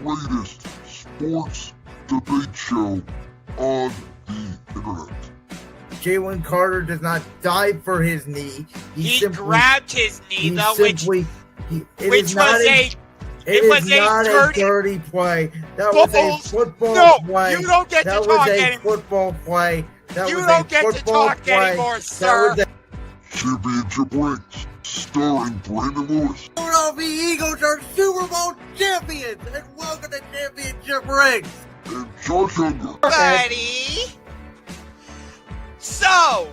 greatest sports debate show on the internet. Jalen Carter does not dive for his knee. He grabbed his knee, though, which was a dirty play. That was a football play. You don't get to talk anymore. Football play. You don't get to talk anymore, sir. Championship rings, starring Brandon Lewis. Philadelphia Eagles are Super Bowl champions, and welcome to Championship Rings. And Josh Ungar. Buddy. So,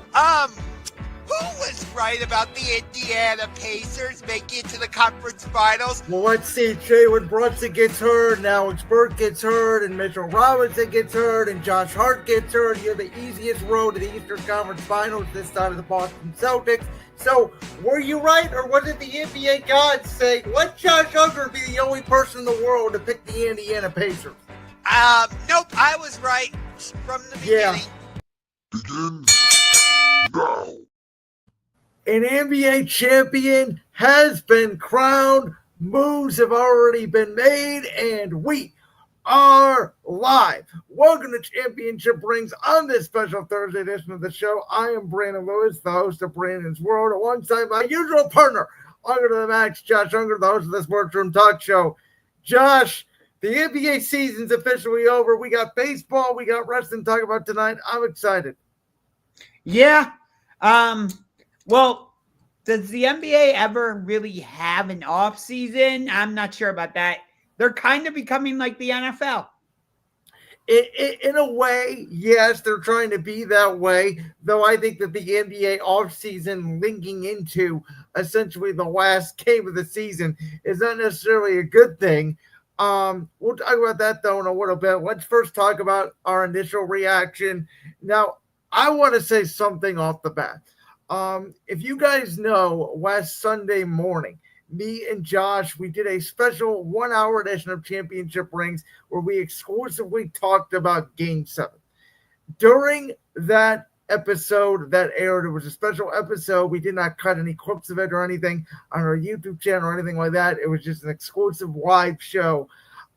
who was right about the Indiana Pacers making it to the conference finals? Well, let's see. Jalen Brunson gets hurt, and Alex Burke gets hurt, and Mitchell Robinson gets hurt, and Josh Hart gets hurt. You have the easiest road to the Eastern Conference Finals this side of the Boston Celtics. So, were you right, or was it the NBA gods saying, let Josh Ungar be the only person in the world to pick the Indiana Pacers? Nope, I was right from the beginning. Begins now. An NBA champion has been crowned. Moves have already been made, and we are live. Welcome to Championship Rings on this special Thursday edition of the show. I am Brandon Lewis, the host of Brandon's World, alongside my usual partner, Ungar to the Max, Josh Ungar, the host of the Sports Room Talk Show. Josh, the NBA season's officially over. We got baseball, we got wrestling to talk about tonight. I'm excited. Yeah. Well, does the NBA ever really have an off season? I'm not sure about that. They're kind of becoming like the NFL. In a way, yes, they're trying to be that way, though I think that the NBA offseason linking into essentially the last game of the season is not necessarily a good thing. We'll talk about that, though, in a little bit. Let's first talk about our initial reaction. Now, I want to say something off the bat. If you guys know, last Sunday morning, me and Josh, we did a special 1-hour edition of Championship Rings where we exclusively talked about Game 7. During that episode that aired, it was a special episode. We did not cut any clips of it or anything on our YouTube channel or anything like that. It was just an exclusive live show.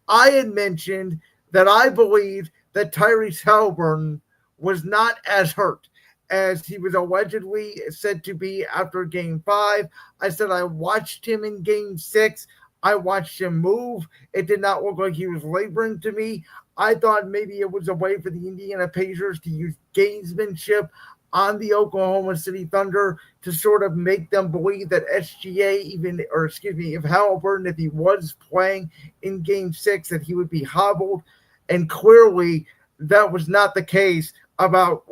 I had mentioned that I believed that Tyrese Halliburton was not as hurt as he was allegedly said to be after Game 5. I said I watched him in Game 6. I watched him move. It did not look like he was laboring to me. I thought maybe it was a way for the Indiana Pacers to use gamesmanship on the Oklahoma City Thunder to sort of make them believe that if Halliburton, if he was playing in Game 6, that he would be hobbled. And clearly that was not the case about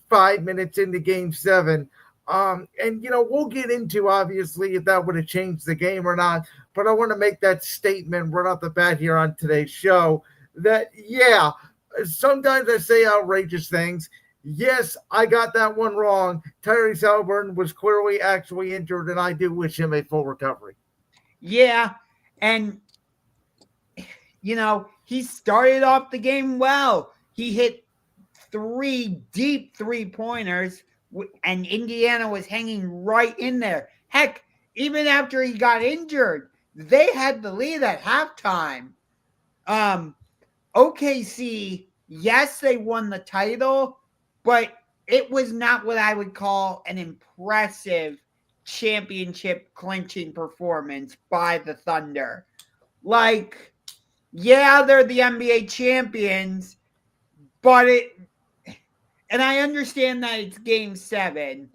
5 minutes into Game 7. We'll get into, obviously, if that would have changed the game or not. But I want to make that statement right off the bat here on today's show that, yeah, sometimes I say outrageous things. Yes, I got that one wrong. Tyrese Halliburton was clearly actually injured, and I do wish him a full recovery. Yeah, and, he started off the game well. He hit 3 deep 3-pointers, and Indiana was hanging right in there. Heck, even after he got injured, they had the lead at halftime. OKC, yes, they won the title, but it was not what I would call an impressive championship clinching performance by the Thunder. Like, yeah, they're the NBA champions, but and I understand that it's Game 7,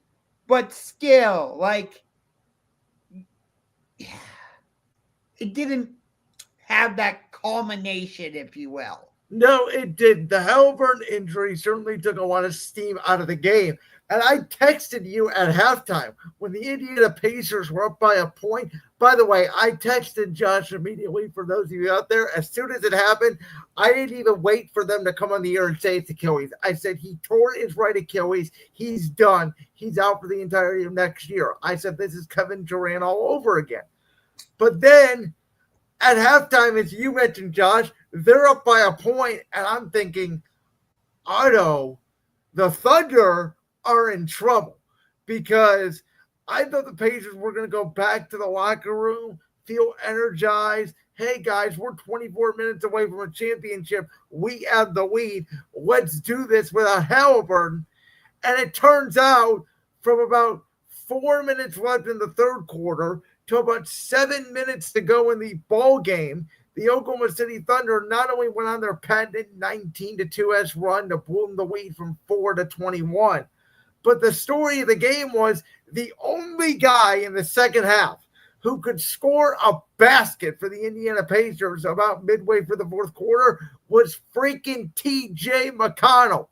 but still, like, it didn't have that culmination, if you will. No, it did. The Halliburton injury certainly took a lot of steam out of the game. And I texted you at halftime when the Indiana Pacers were up by a point. By the way, I texted Josh immediately, for those of you out there. As soon as it happened, I didn't even wait for them to come on the air and say it's Achilles. I said he tore his right Achilles. He's done. He's out for the entirety of next year. I said this is Kevin Durant all over again. But then at halftime, as you mentioned, Josh, they're up by a point, and I'm thinking, Otto, the Thunder are in trouble, because I thought the Pacers were going to go back to the locker room, feel energized. Hey guys, we're 24 minutes away from a championship. We have the lead. Let's do this without Halliburton. And it turns out from about 4 minutes left in the third quarter to about 7 minutes to go in the ball game, the Oklahoma City Thunder not only went on their patented 19-2 run to bloom the lead from 4 to 21, but the story of the game was the only guy in the second half who could score a basket for the Indiana Pacers about midway for the fourth quarter was freaking TJ McConnell.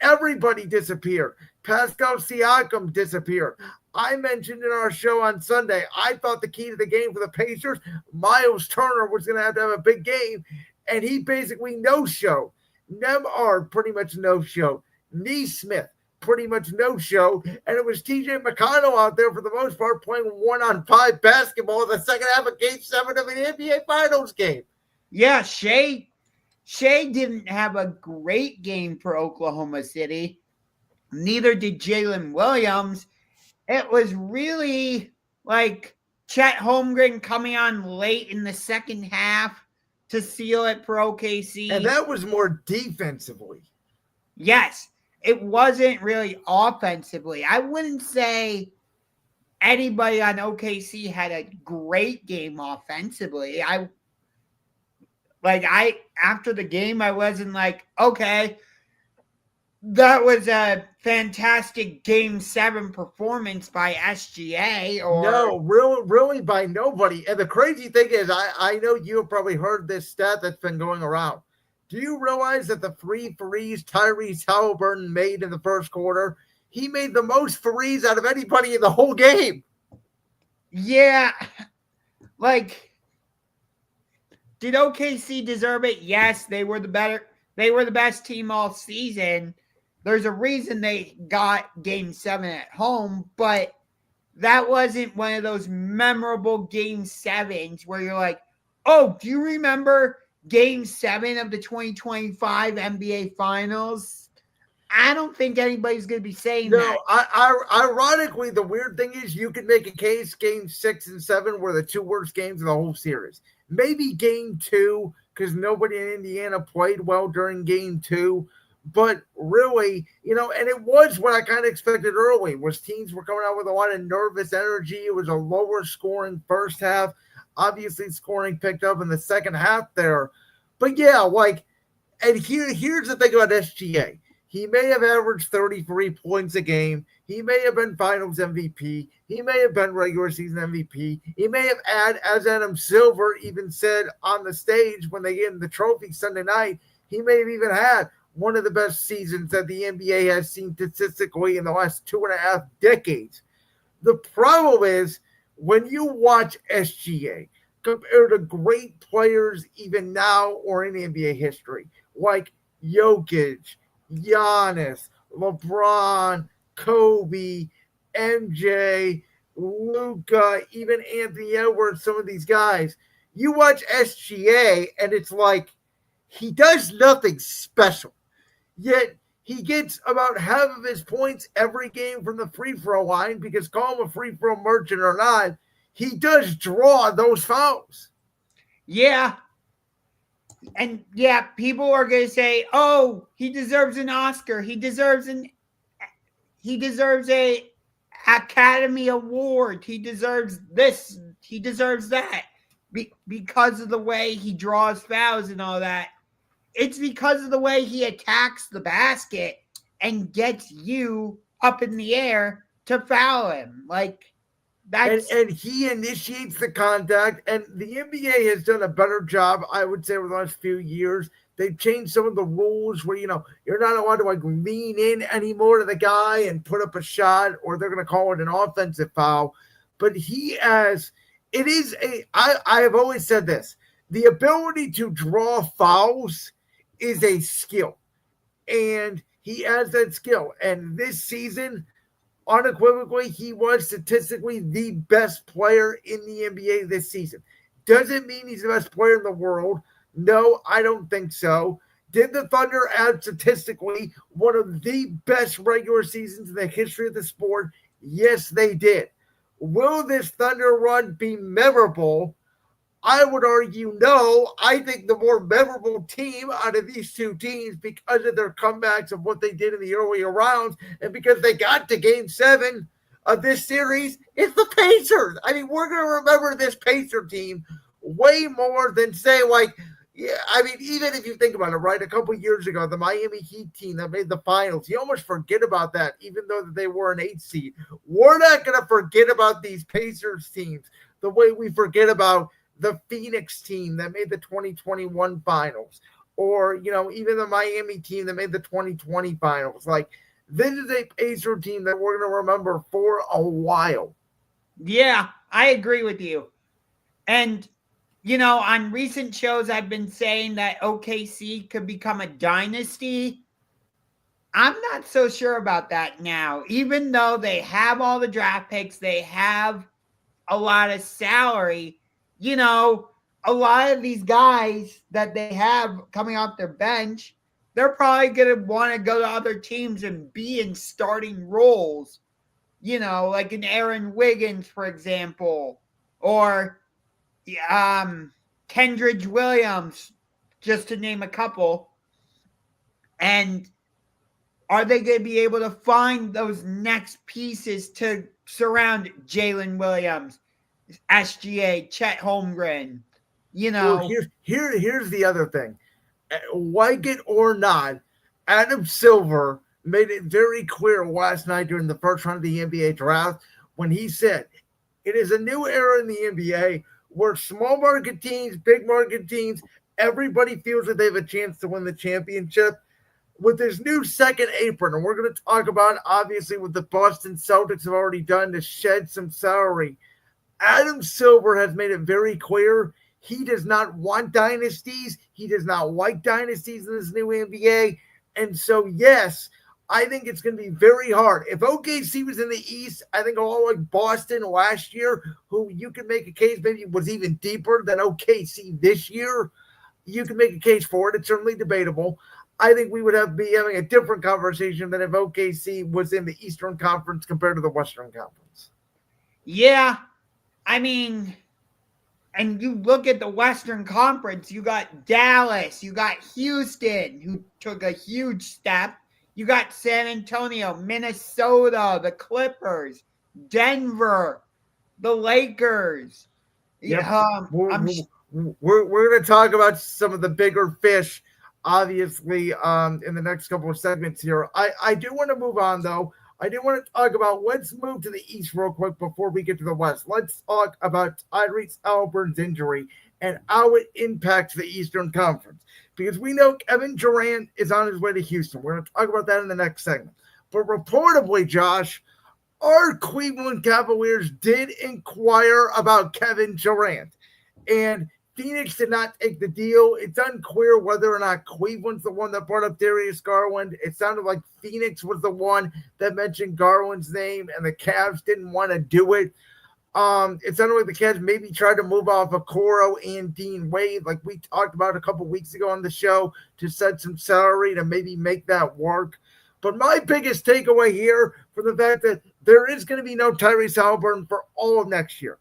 Everybody disappeared. Pascal Siakam disappeared. I mentioned in our show on Sunday, I thought the key to the game for the Pacers, Miles Turner was going to have a big game, and he basically no-showed. Nembhard pretty much no-showed. Neesmith pretty much no-show, and it was TJ McConnell out there for the most part playing 1-on-5 basketball in the second half of Game 7 of an NBA Finals game. Yeah, Shea didn't have a great game for Oklahoma City. Neither did Jalen Williams. It was really like Chet Holmgren coming on late in the second half to seal it for OKC. And that was more defensively. Yes. It wasn't really offensively. I wouldn't say anybody on OKC had a great game offensively. After the game, I wasn't like, okay, that was a fantastic Game 7 performance by SGA. No, really by nobody. And the crazy thing is, I know you have probably heard this stat that's been going around. Do you realize that the free threes Tyrese Halliburton made in the first quarter, he made the most threes out of anybody in the whole game? Yeah. Did OKC deserve it? Yes, they were the best team all season. There's a reason they got Game 7 at home, but that wasn't one of those memorable Game 7s where you're like, oh, do you remember Game 7 of the 2025 NBA Finals? I don't think anybody's going to be saying that. No, ironically, the weird thing is you could make a case Game 6 and 7 were the two worst games of the whole series. Maybe Game 2, because nobody in Indiana played well during Game 2. But really, and it was what I kind of expected early, was teams were coming out with a lot of nervous energy. It was a lower scoring first half. Obviously, scoring picked up in the second half there. But yeah, and here's the thing about SGA. He may have averaged 33 points a game. He may have been Finals MVP. He may have been regular season MVP. He may have as Adam Silver even said on the stage when they gave him the trophy Sunday night, he may have even had one of the best seasons that the NBA has seen statistically in the last 2.5 decades. The problem is, when you watch SGA compared to great players even now or in NBA history, like Jokic, Giannis, LeBron, Kobe, MJ, Luka, even Anthony Edwards, some of these guys, you watch SGA and it's like he does nothing special. Yet he gets about half of his points every game from the free throw line because, call him a free throw merchant or not, he does draw those fouls. Yeah. And yeah, people are going to say, oh, he deserves an Oscar. He deserves a Academy Award. He deserves this. He deserves that because of the way he draws fouls and all that. It's because of the way he attacks the basket and gets you up in the air to foul him. And he initiates the contact, and the NBA has done a better job, I would say, over the last few years. They've changed some of the rules where, you're not allowed to lean in anymore to the guy and put up a shot, or they're going to call it an offensive foul. But I have always said this, the ability to draw fouls is a skill, and he has that skill. And this season, unequivocally, he was statistically the best player in the NBA this season. Doesn't mean he's the best player in the world. No, I don't think so. Did the Thunder add statistically one of the best regular seasons in the history of the sport? Yes, they did. Will this Thunder run be memorable? I would argue no. I think the more memorable team out of these two teams, because of their comebacks of what they did in the earlier rounds and because they got to game 7 of this series, is the Pacers. I mean, we're going to remember this Pacer team way more than, say, like, yeah, I mean, even if you think about it, right, a couple years ago, the Miami Heat team that made the finals, you almost forget about that, even though they were an 8 seed. We're not going to forget about these Pacers teams the way we forget about the Phoenix team that made the 2021 finals, or, you know, even the Miami team that made the 2020 finals. Like, this is a Pacer team that we're going to remember for a while. Yeah, I agree with you. And, you know, on recent shows, I've been saying that OKC could become a dynasty. I'm not so sure about that now. Even though they have all the draft picks, they have a lot of salary, you know, a lot of these guys that they have coming off their bench, they're probably going to want to go to other teams and be in starting roles, you know, like an Aaron Wiggins, for example, or Kendrick Williams, just to name a couple. And are they going to be able to find those next pieces to surround Jalen Williams, SGA, Chet Holmgren? You know, well, here's the other thing. Like it or not, Adam Silver made it very clear last night during the first round of the NBA draft when he said, it is a new era in the NBA where small market teams, big market teams, everybody feels that they have a chance to win the championship. With this new second apron, and we're going to talk about, obviously, what the Boston Celtics have already done to shed some salary. Adam Silver has made it very clear he does not want dynasties. He does not like dynasties in this new NBA. And so, yes, I think it's going to be very hard. If OKC was in the East, I think all like Boston last year, who you could make a case maybe was even deeper than OKC this year, you can make a case for it. It's certainly debatable. I think we would be having a different conversation than if OKC was in the Eastern Conference compared to the Western Conference. Yeah, I mean, and you look at the Western Conference, you got Dallas, you got Houston, who took a huge step. You got San Antonio, Minnesota, the Clippers, Denver, the Lakers. Yep. We're going to talk about some of the bigger fish, obviously, in the next couple of segments here. I do want to move on, though. I do want to talk about, let's move to the East real quick before we get to the West. Let's talk about Tyrese Halliburton's injury and how it impacts the Eastern Conference. Because we know Kevin Durant is on his way to Houston. We're going to talk about that in the next segment. But reportedly, Josh, our Cleveland Cavaliers did inquire about Kevin Durant. And Phoenix did not take the deal. It's unclear whether or not Cleveland's the one that brought up Darius Garland. It sounded like Phoenix was the one that mentioned Garland's name, and the Cavs didn't want to do it. It sounded like the Cavs maybe tried to move off Okoro and Dean Wade, like we talked about a couple weeks ago on the show, to set some salary to maybe make that work. But my biggest takeaway here from the fact that there is going to be no Tyrese Halliburton for all of next year.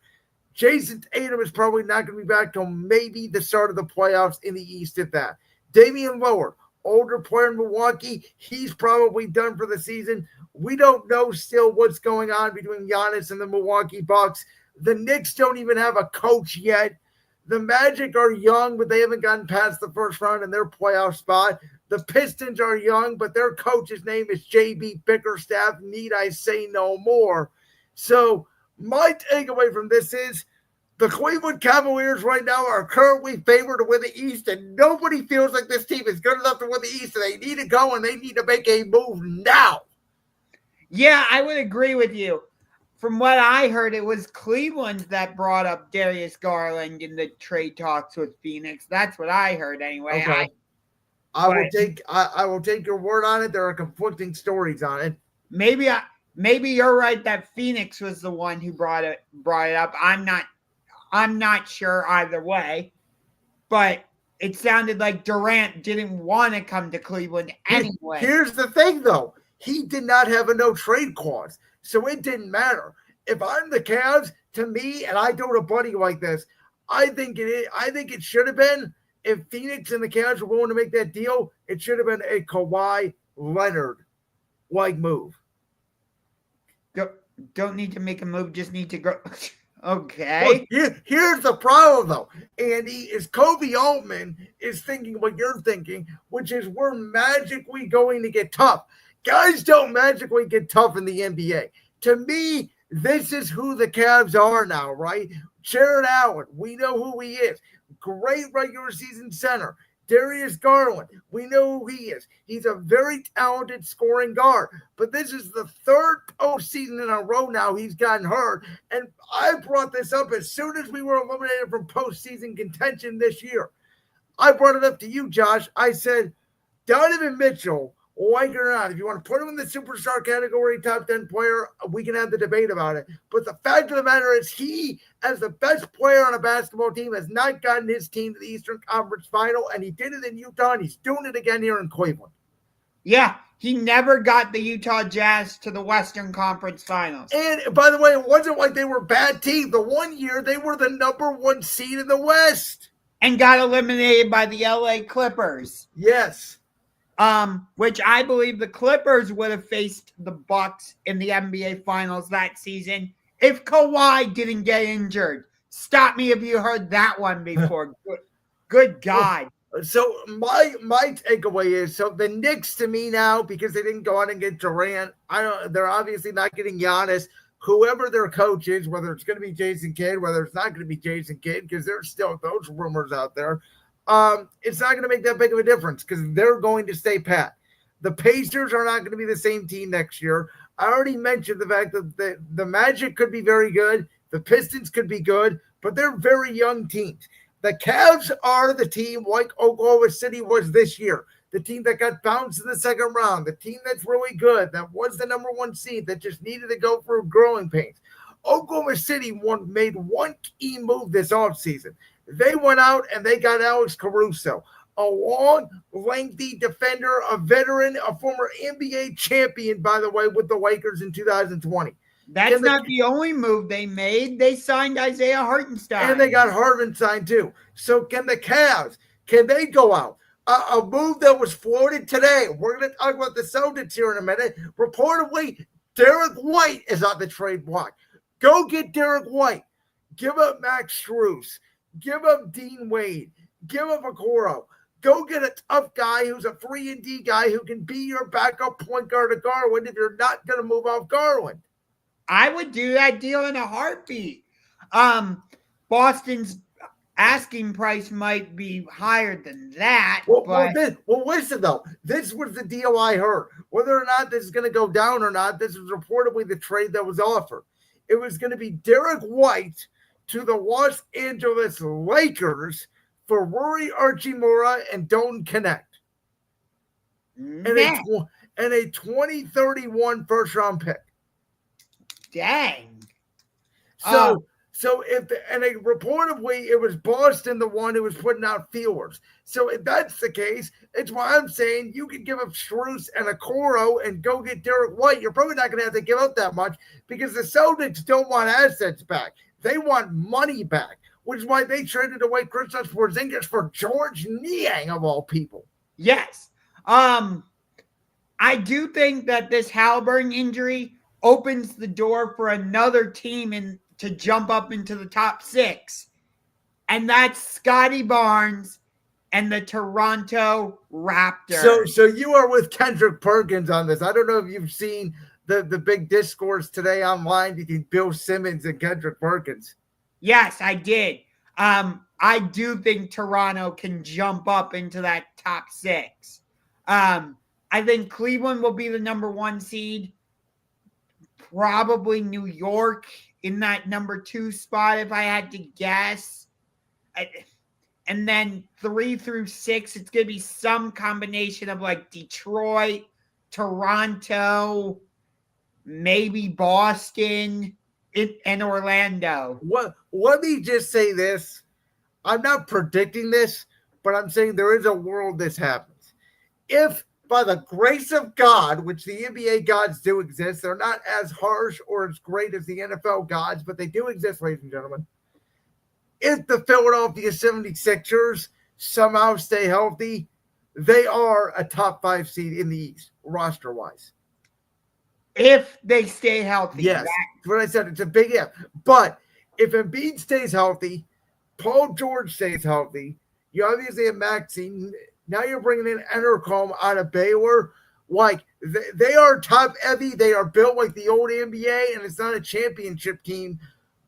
Jason Tatum is probably not going to be back till maybe the start of the playoffs in the East at that. Damian Lillard, older player in Milwaukee, he's probably done for the season. We don't know still what's going on between Giannis and the Milwaukee Bucks. The Knicks don't even have a coach yet. The Magic are young, but they haven't gotten past the first round in their playoff spot. The Pistons are young, but their coach's name is J.B. Bickerstaff. Need I say no more? So my takeaway from this is the Cleveland Cavaliers right now are currently favored to win the East, and nobody feels like this team is good enough to win the East, and they need to go, and they need to make a move now. Yeah, I would agree with you. From what I heard, it was Cleveland that brought up Darius Garland in the trade talks with Phoenix. That's what I heard anyway. Okay. I will take your word on it. There are conflicting stories on it. Maybe you're right that Phoenix was the one who brought it up. I'm not sure either way. But it sounded like Durant didn't want to come to Cleveland anyway. Here's the thing, though. He did not have a no-trade clause, so it didn't matter. If I'm the Cavs, to me, and I told a buddy like this, I think it is. I think it should have been, if Phoenix and the Cavs were willing to make that deal, it should have been a Kawhi Leonard like move. Don't need to make a move, just need to go. Okay. Well, here's the problem, though, Andy, is Kobe Altman is thinking what you're thinking, which is we're magically going to get tough. Guys don't magically get tough in the NBA. To me, this is who the Cavs are now, right? Jared Allen, we know who he is. Great regular season center. Darius Garland, we know who he is. He's a very talented scoring guard. But this is the third postseason in a row now he's gotten hurt. And I brought this up as soon as we were eliminated from postseason contention this year. I brought it up to you, Josh. I said, Donovan Mitchell, like it or not, if you want to put him in the superstar category, top 10 player, we can have the debate about it. But the fact of the matter is he, as the best player on a basketball team, has not gotten his team to the Eastern Conference Final, and he did it in Utah, and he's doing it again here in Cleveland. Yeah, he never got the Utah Jazz to the Western Conference Finals. And by the way, it wasn't like they were a bad team. The one year, they were the number 1 seed in the West. And got eliminated by the LA Clippers. Yes. Which I believe the Clippers would have faced the Bucks in the NBA Finals that season if Kawhi didn't get injured. Stop me if you heard that one before. Good God. So my takeaway is, so the Knicks to me now, because they didn't go out and get Durant, they're obviously not getting Giannis. Whoever their coach is, whether it's going to be Jason Kidd, whether it's not going to be Jason Kidd, because there's still those rumors out there. It's not going to make that big of a difference because they're going to stay pat. The Pacers are not going to be the same team next year. I already mentioned the fact that the Magic could be very good. The Pistons could be good, but they're very young teams. The Cavs are the team like Oklahoma City was this year. The team that got bounced in the second round. The team that's really good. That was the number 1 seed that just needed to go through growing pains. Oklahoma City made one key move this offseason. They went out and they got Alex Caruso, a long, lengthy defender, a veteran, a former NBA champion, by the way, with the Lakers in 2020. That's not the only move they made. They signed Isaiah Hartenstein. And they got Hartenstein too. So can the Cavs, can they go out? A move that was floated today. We're going to talk about the Celtics here in a minute. Reportedly, Derek White is on the trade block. Go get Derek White. Give up Max Strus. Give up Dean Wade. Give up Okoro. Go get a tough guy who's a 3-and-D guy who can be your backup point guard to Garland if you're not going to move off Garland. I would do that deal in a heartbeat. Boston's asking price might be higher than that. Well, listen, though. This was the deal I heard. Whether or not this is going to go down or not, this was reportedly the trade that was offered. It was going to be Derek White to the Los Angeles Lakers for Rory Archimura and Don't Connect. And a 2031 first-round pick. Dang. So reportedly it was Boston the one who was putting out feelers. So if that's the case, it's why I'm saying you can give up Strus and Okoro and go get Derek White. You're probably not going to have to give up that much because the Celtics don't want assets back. They want money back, which is why they traded away Kristaps Porzingis for George Niang of all people. Yes. I do think that this Halliburton injury opens the door for another team to jump up into the top 6. And that's Scotty Barnes and the Toronto Raptors. So you are with Kendrick Perkins on this. I don't know if you've seen the big discourse today online between Bill Simmons and Kendrick Perkins. Yes, I did. I do think Toronto can jump up into that top 6. I think Cleveland will be the number 1 seed. Probably New York in that number 2 spot, if I had to guess. And then 3 through 6, it's going to be some combination of like Detroit, Toronto, maybe Boston, and Orlando. Let me just say this. I'm not predicting this, but I'm saying there is a world this happens. If by the grace of God, which the NBA gods do exist, they're not as harsh or as great as the NFL gods, but they do exist, ladies and gentlemen. If by the grace of God, which the NBA gods do exist, they're not as harsh or as great as the NFL gods, but they do exist, ladies and gentlemen. If by the grace of God, which the NBA gods do exist, they're not as harsh or as great as the NFL gods, but they do exist, ladies and gentlemen. if the Philadelphia 76ers somehow stay healthy, they are a top 5 seed in the East, roster-wise. If they stay healthy. Yes, that's what I said. It's a big if. But if Embiid stays healthy, Paul George stays healthy, you obviously have Maxey. Now you're bringing in Entercombe out of Baylor. Like, they are top-heavy. They are built like the old NBA, and it's not a championship team.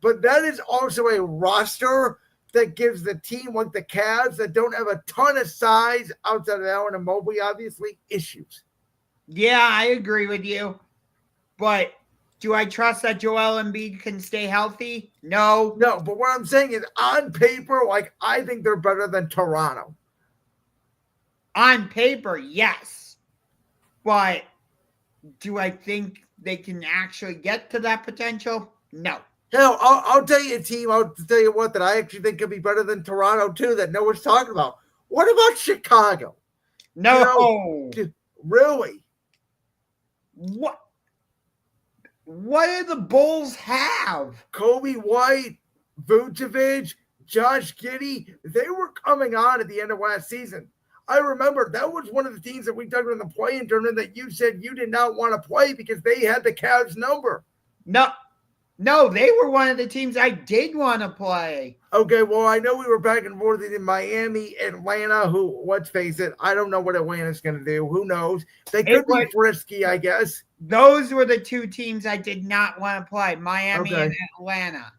But that is also a roster that gives the team like the Cavs that don't have a ton of size outside of Allen and Mobley, obviously, issues. Yeah, I agree with you. But do I trust that Joel Embiid can stay healthy? No. No, but what I'm saying is on paper, like, I think they're better than Toronto. On paper, yes. But do I think they can actually get to that potential? No. Hell, I'll tell you a team, I'll tell you what, that I actually think could be better than Toronto, too, that no one's talking about. What about Chicago? No. Really? What do the Bulls have? Kobe White, Vucevic, Josh Giddey, they were coming on at the end of last season. I remember that was one of the teams that we talked about in the play-in tournament that you said you did not want to play because they had the Cavs number. No, they were one of the teams I did want to play. Okay, well, I know we were back and forth in Miami, Atlanta, who, let's face it, I don't know what Atlanta's going to do. Who knows? They could be frisky, I guess. Those were the two teams I did not want to play, Miami and Atlanta.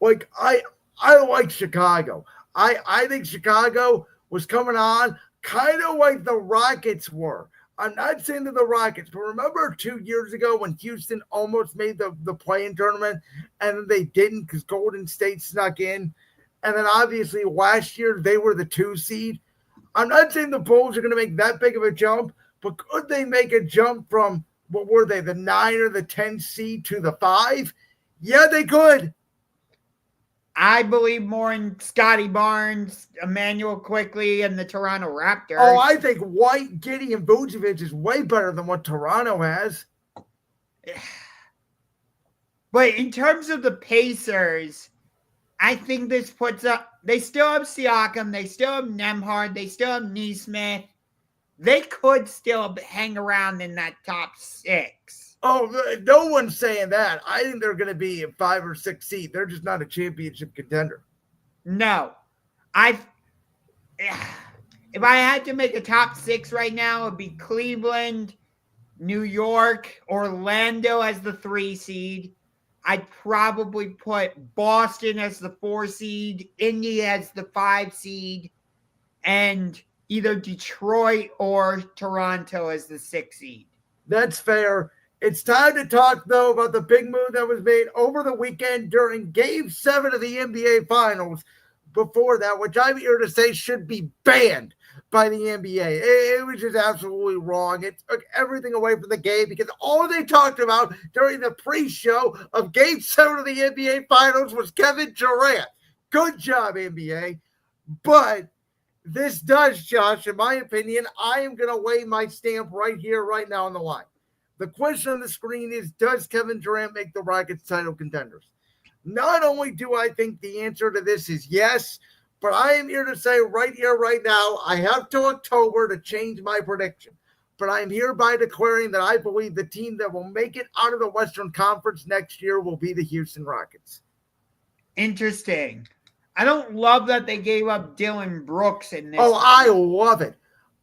Like, I like Chicago. I think Chicago was coming on kind of like the Rockets were. I'm not saying to the Rockets, but remember 2 years ago when Houston almost made the play-in tournament and they didn't because Golden State snuck in? And then obviously last year they were the 2 seed. I'm not saying the Bulls are going to make that big of a jump, but could they make a jump from, what were they, the 9 or the 10 seed to the 5? Yeah, they could. I believe more in Scotty Barnes, Emmanuel Quickley, and the Toronto Raptors. Oh, I think White, Giddey, and Vucevic is way better than what Toronto has. But in terms of the Pacers, I think this puts up – they still have Siakam. They still have Nembhard. They still have Nesmith. They could still hang around in that top 6. Oh, no one's saying that. I think they're going to be a 5 or 6 seed. They're just not a championship contender. No. If I had to make a top 6 right now, it would be Cleveland, New York, Orlando as the 3 seed. I'd probably put Boston as the 4 seed, Indy as the 5 seed, and either Detroit or Toronto as the 6 seed. That's fair. It's time to talk, though, about the big move that was made over the weekend during Game 7 of the NBA Finals. Before that, which I'm here to say should be banned by the NBA. It was just absolutely wrong. It took everything away from the game because all they talked about during the pre-show of Game 7 of the NBA Finals was Kevin Durant. Good job, NBA. But this does, Josh, in my opinion, I am going to lay my stamp right here, right now on the line. The question on the screen is, does Kevin Durant make the Rockets title contenders? Not only do I think the answer to this is yes, but I am here to say right here, right now, I have till October to change my prediction. But I'm hereby declaring that I believe the team that will make it out of the Western Conference next year will be the Houston Rockets. Interesting. I don't love that they gave up Dylan Brooks in this. Oh, I love it.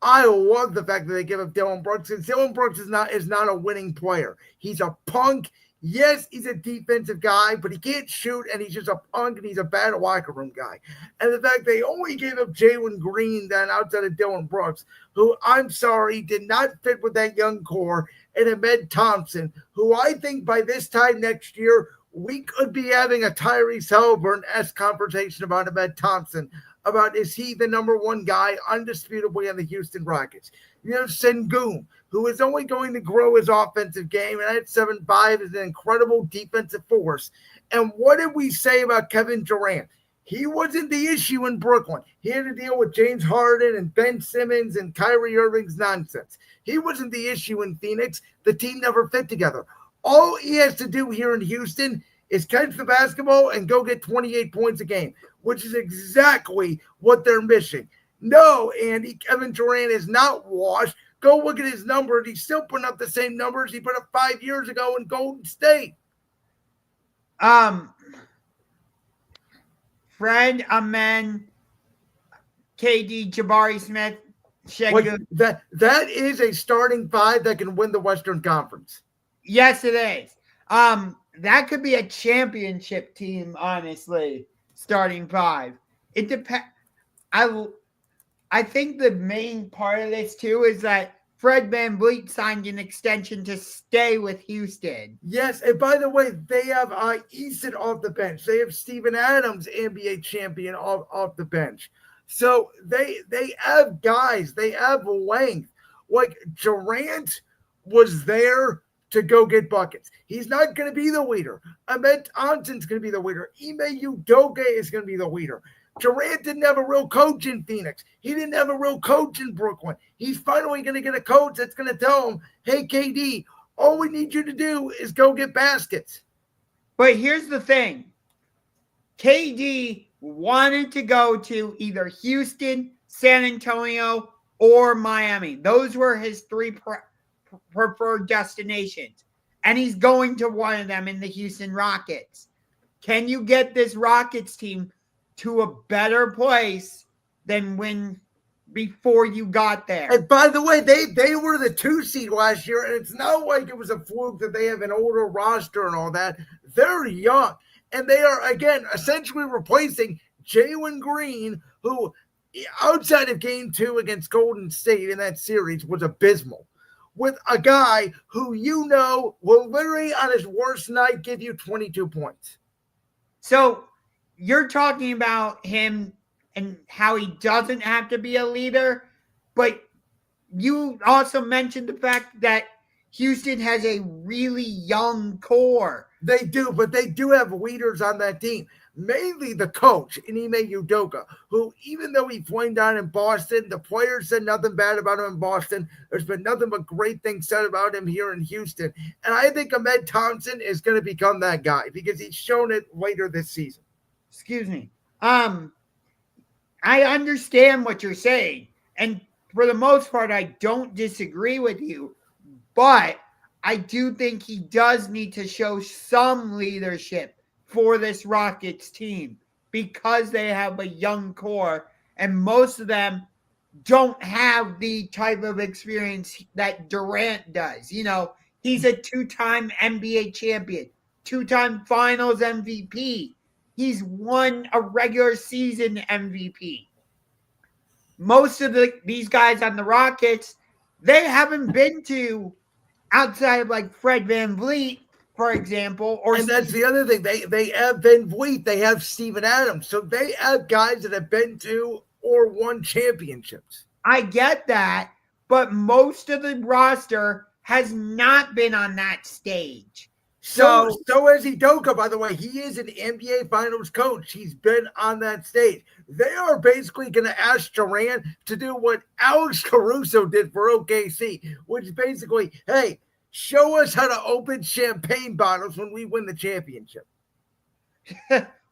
I love the fact that they give up Dylan Brooks. And Dylan Brooks is not a winning player. He's a punk. Yes, he's a defensive guy, but he can't shoot, and he's just a punk, and he's a bad locker room guy. And the fact they only gave up Jalen Green then outside of Dylan Brooks, who, I'm sorry, did not fit with that young core, and Ahmed Thompson, who I think by this time next year, we could be having a Tyrese Halliburton-esque conversation about Ahmed Thompson, about is he the number 1 guy undisputably on the Houston Rockets. You have Sengun, who is only going to grow his offensive game, and at 7'5" is an incredible defensive force. And what did we say about Kevin Durant? He wasn't the issue in Brooklyn. He had to deal with James Harden and Ben Simmons and Kyrie Irving's nonsense. He wasn't the issue in Phoenix. The team never fit together. All he has to do here in Houston is catch the basketball and go get 28 points a game, which is exactly what they're missing. No, Andy, Kevin Durant is not washed. Go look at his numbers. He's still putting up the same numbers he put up 5 years ago in Golden State. Fred, Amen, KD, Jabari Smith, Like, that is a starting five that can win the Western Conference. Yes, it is. That could be a championship team, honestly. Starting five. It depends. I think the main part of this too is that Fred VanVleet signed an extension to stay with Houston. Yes, and by the way, they have Easton off the bench. They have Steven Adams, NBA champion, off the bench. So they have guys. They have length. Like Durant was there to go get buckets. He's not going to be the leader. Ahmed Thompson's going to be the leader. Ime Udoka is going to be the leader. Durant didn't have a real coach in Phoenix. He didn't have a real coach in Brooklyn. He's finally going to get a coach that's going to tell him, hey, KD, all we need you to do is go get baskets. But here's the thing. KD wanted to go to either Houston, San Antonio, or Miami. Those were his three preferred destinations. And he's going to one of them in the Houston Rockets. Can you get this Rockets team to a better place than when before you got there? And by the way, they were the 2 seed last year, and it's not like it was a fluke that they have an older roster and all that. They're young, and they are, again, essentially replacing Jalen Green, who outside of game 2 against Golden State in that series was abysmal, with a guy who will literally on his worst night give you 22 points. So you're talking about him and how he doesn't have to be a leader, but you also mentioned the fact that Houston has a really young core. They do, but they do have leaders on that team, mainly the coach, Ime Udoka, who, even though he flamed out in Boston, the players said nothing bad about him in Boston. There's been nothing but great things said about him here in Houston. And I think Ahmed Thompson is going to become that guy because he's shown it later this season. Excuse me. I understand what you're saying. And for the most part, I don't disagree with you. But I do think he does need to show some leadership for this Rockets team because they have a young core and most of them don't have the type of experience that Durant does. You know, he's a 2-time NBA champion, 2-time finals MVP. He's won a regular season MVP. Most of these guys on the Rockets, they haven't been to outside of like Fred VanVleet, for example. And that's the other thing. They have VanVleet. They have Steven Adams. So they have guys that have been to or won championships. I get that. But most of the roster has not been on that stage. So is Udoka, by the way. He is an NBA Finals coach. He's been on that stage. They are basically going to ask Durant to do what Alex Caruso did for OKC, which is basically, hey, show us how to open champagne bottles when we win the championship.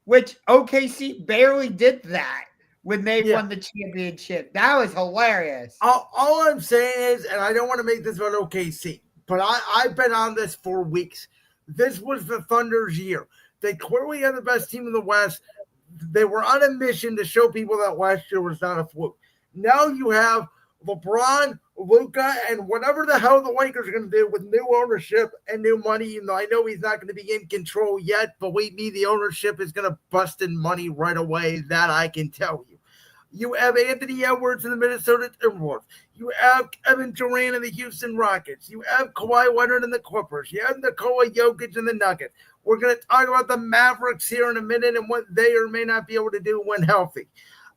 Which OKC barely did that when they won the championship. That was hilarious. All I'm saying is, and I don't want to make this about OKC, but I've been on this for weeks. This was the Thunder's year. They clearly had the best team in the West. They were on a mission to show people that last year was not a fluke. Now you have LeBron, Luka, and whatever the hell the Lakers are going to do with new ownership and new money. Even though I know he's not going to be in control yet, believe me, the ownership is going to bust in money right away. That I can tell you. You have Anthony Edwards in the Minnesota Timberwolves. You have Kevin Durant in the Houston Rockets. You have Kawhi Leonard in the Clippers. You have Nikola Jokic in the Nuggets. We're going to talk about the Mavericks here in a minute and what they or may not be able to do when healthy.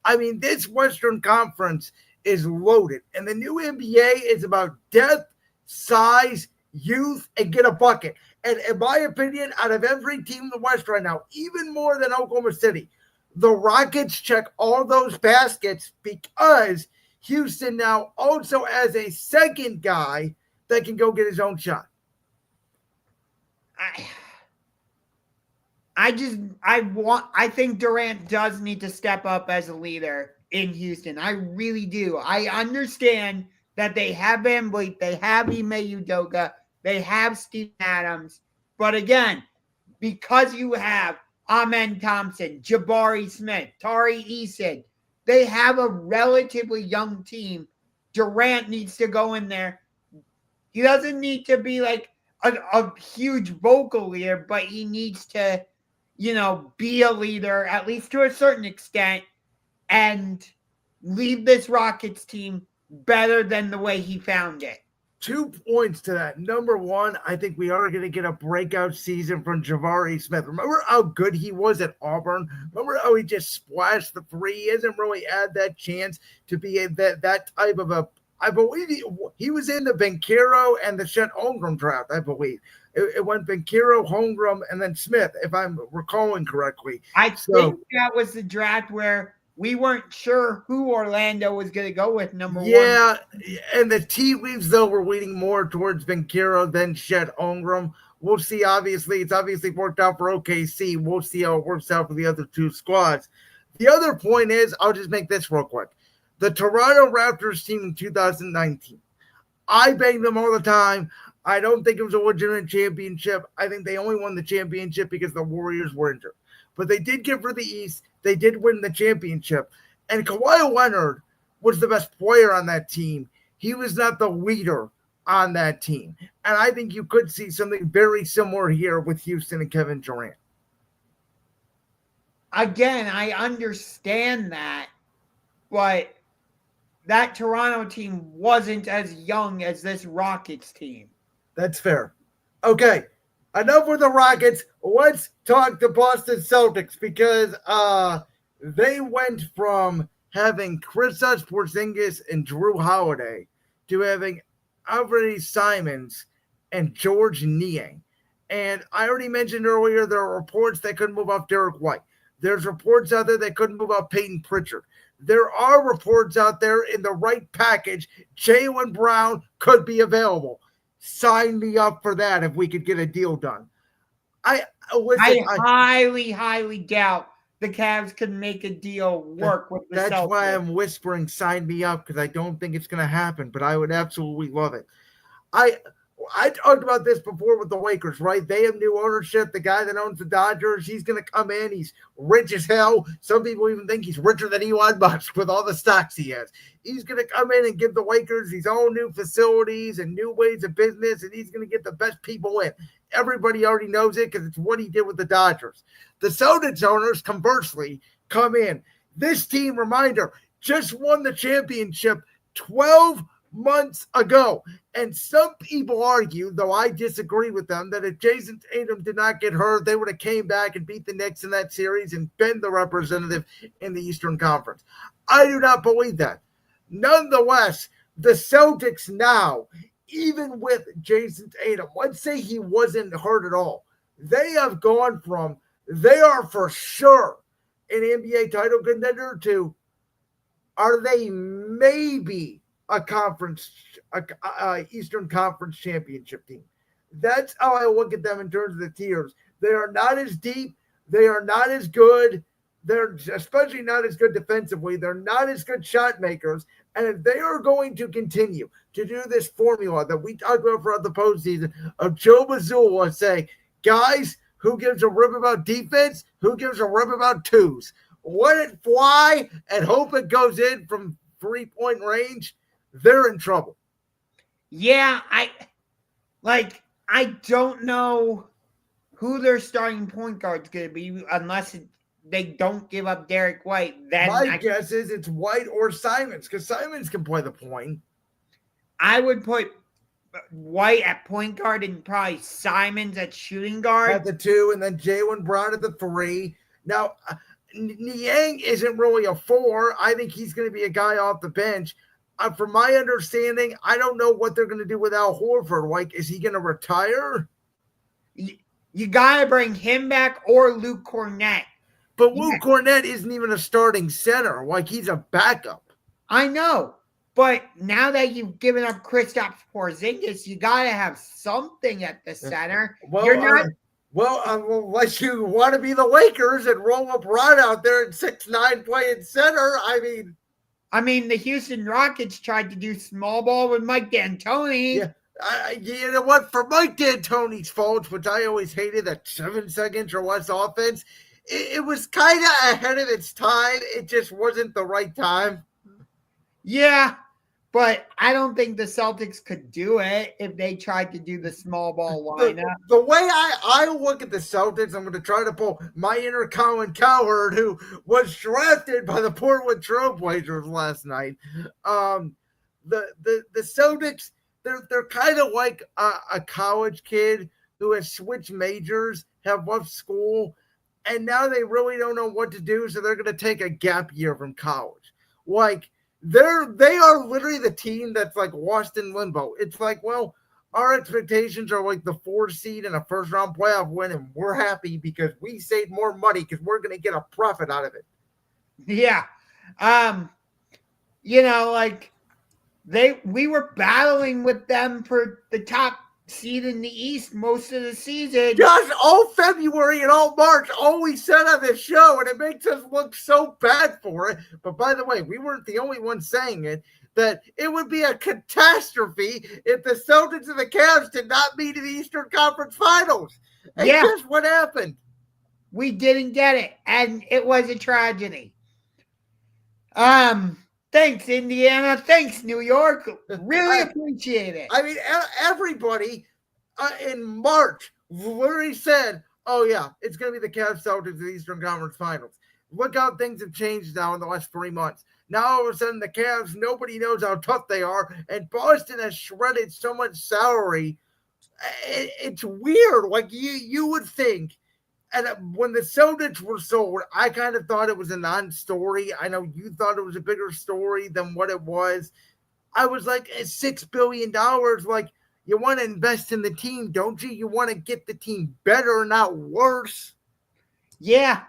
I mean, this Western Conference is loaded. And the new NBA is about depth, size, youth, and get a bucket. And in my opinion, out of every team in the West right now, even more than Oklahoma City, the Rockets check all those baskets because Houston now also has a second guy that can go get his own shot. I think Durant does need to step up as a leader in Houston. I really do. I understand that they have Van Vliet, they have Ime Udoka, they have Steven Adams. But again, because you have Amen Thompson, Jabari Smith, Tari Eason, they have a relatively young team. Durant needs to go in there. He doesn't need to be like a huge vocal leader, but he needs to, be a leader, at least to a certain extent, and leave this Rockets team better than the way he found it. 2 points to that. Number one, I think we are going to get a breakout season from Jabari Smith. Remember how good he was at Auburn? Remember how he just splashed the three? He hasn't really had that chance to be that type of a. I believe he was in the Banchero and the Chet Holmgren draft, I believe. It went Banchero, Holmgren, and then Smith, if I'm recalling correctly. I think that was the draft where we weren't sure who Orlando was going to go with, number one. Yeah, and the tea leaves, though, were leaning more towards Banchero than Chet Holmgren. We'll see, obviously. It's obviously worked out for OKC. We'll see how it works out for the other two squads. The other point is, I'll just make this real quick. The Toronto Raptors team in 2019. I banged them all the time. I don't think it was a legitimate championship. I think they only won the championship because the Warriors were injured. But they did get for the East. They did win the championship. And Kawhi Leonard was the best player on that team. He was not the leader on that team. And I think you could see something very similar here with Houston and Kevin Durant. Again, I understand that, but that Toronto team wasn't as young as this Rockets team. That's fair. Okay, enough with the Rockets. Let's talk the Boston Celtics because they went from having Kristaps Porzingis and Drew Holiday to having Anthony Simons and George Niang. And I already mentioned earlier there are reports that couldn't move off Derek White. There's reports out there that couldn't move off Peyton Pritchard. There are reports out there in the right package. Jaylen Brown could be available. Sign me up for that if we could get a deal done. I highly, highly doubt the Cavs can make a deal work with the Celtics. That's why I'm whispering sign me up because I don't think it's going to happen, but I would absolutely love it. I talked about this before with the Lakers, right? They have new ownership. The guy that owns the Dodgers, he's going to come in. He's rich as hell. Some people even think he's richer than Elon Musk with all the stocks he has. He's going to come in and give the Lakers these all new facilities and new ways of business, and he's going to get the best people in. Everybody already knows it because it's what he did with the Dodgers. The Celtics owners, conversely, come in. This team, reminder, just won the championship 12 months ago. And some people argue, though I disagree with them, that if Jason Tatum did not get hurt, they would have came back and beat the Knicks in that series and been the representative in the Eastern Conference. I do not believe that. Nonetheless, the Celtics now, even with Jason Tatum, let's say he wasn't hurt at all, they have gone from they are for sure an NBA title contender to are they maybe a conference, Eastern Conference championship team. That's how I look at them in terms of the tiers. They are not as deep. They are not as good. They're especially not as good defensively. They're not as good shot makers. And if they are going to continue to do this formula that we talked about throughout the postseason of Joe Mazzulla say, guys, who gives a rip about defense? Who gives a rip about twos? Let it fly and hope it goes in from 3-point range. They're in trouble. Yeah, I don't know who their starting point guard's going to be unless they don't give up Derek White. Then my guess is it's White or Simons because Simons can play the point. I would put White at point guard and probably Simons at shooting guard. At the 2, and then Jaylen Brown at the 3. Now, Niang isn't really a 4. I think he's going to be a guy off the bench. From my understanding, I don't know what they're going to do with Al Horford. Like, is he going to retire? You got to bring him back or Luke Cornett. But Luke Cornett isn't even a starting center. Like, he's a backup. I know. But now that you've given up Kristaps Porzingis, you got to have something at the center. Well, Well, unless you want to be the Lakers and roll up right out there at 6'9", playing center, I mean, the Houston Rockets tried to do small ball with Mike D'Antoni. Yeah. You know what? For Mike D'Antoni's faults, which I always hated, that 7 seconds or less offense, it was kind of ahead of its time. It just wasn't the right time. Yeah, but I don't think the Celtics could do it if they tried to do the small ball lineup. The way I look at the Celtics, I'm going to try to pull my inner Colin Cowherd, who was drafted by the Portland Trailblazers last night. The Celtics, they're kind of like a college kid who has switched majors, have left school, and now they really don't know what to do, so they're going to take a gap year from college. Like, they are literally the team that's like lost in limbo. It's like, well, our expectations are like the 4 seed and a first round playoff win, and we're happy because we saved more money because we're going to get a profit out of it. Yeah. Like we were battling with them for the top seed in the East most of the season. Just all February and all March, all we said on this show, and it makes us look so bad for it. But by the way, we weren't the only ones saying it, that it would be a catastrophe if the Celtics and the Cavs did not meet in the Eastern Conference Finals. And guess what happened? We didn't get it, and it was a tragedy. Thanks, Indiana. Thanks, New York. Really appreciate it. I mean, everybody in March literally said, oh, yeah, it's going to be the Cavs Celtics in the Eastern Conference Finals. Look how things have changed now in the last 3 months. Now, all of a sudden, the Cavs, nobody knows how tough they are, and Boston has shredded so much salary. It's weird. Like, you would think. And when the Celtics were sold, I kind of thought it was a non-story. I know you thought it was a bigger story than what it was. I was like, at $6 billion, like, you want to invest in the team, don't you? You want to get the team better, not worse. Yeah.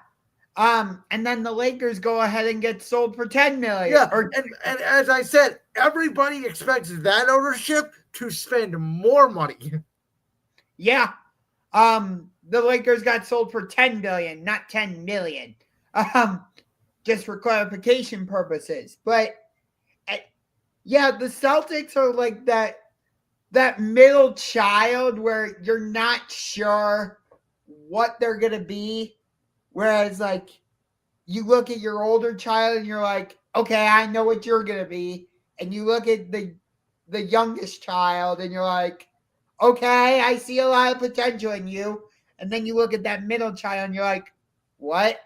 And then the Lakers go ahead and get sold for $10 million. Yeah, and as I said, everybody expects that ownership to spend more money. Yeah. The Lakers got sold for $10 billion, not $10 million. Just for clarification purposes. But yeah, the Celtics are like that middle child where you're not sure what they're gonna be. Whereas, like, you look at your older child and you're like, okay, I know what you're gonna be. And you look at the youngest child and you're like, okay, I see a lot of potential in you. And then you look at that middle child and you're like, what?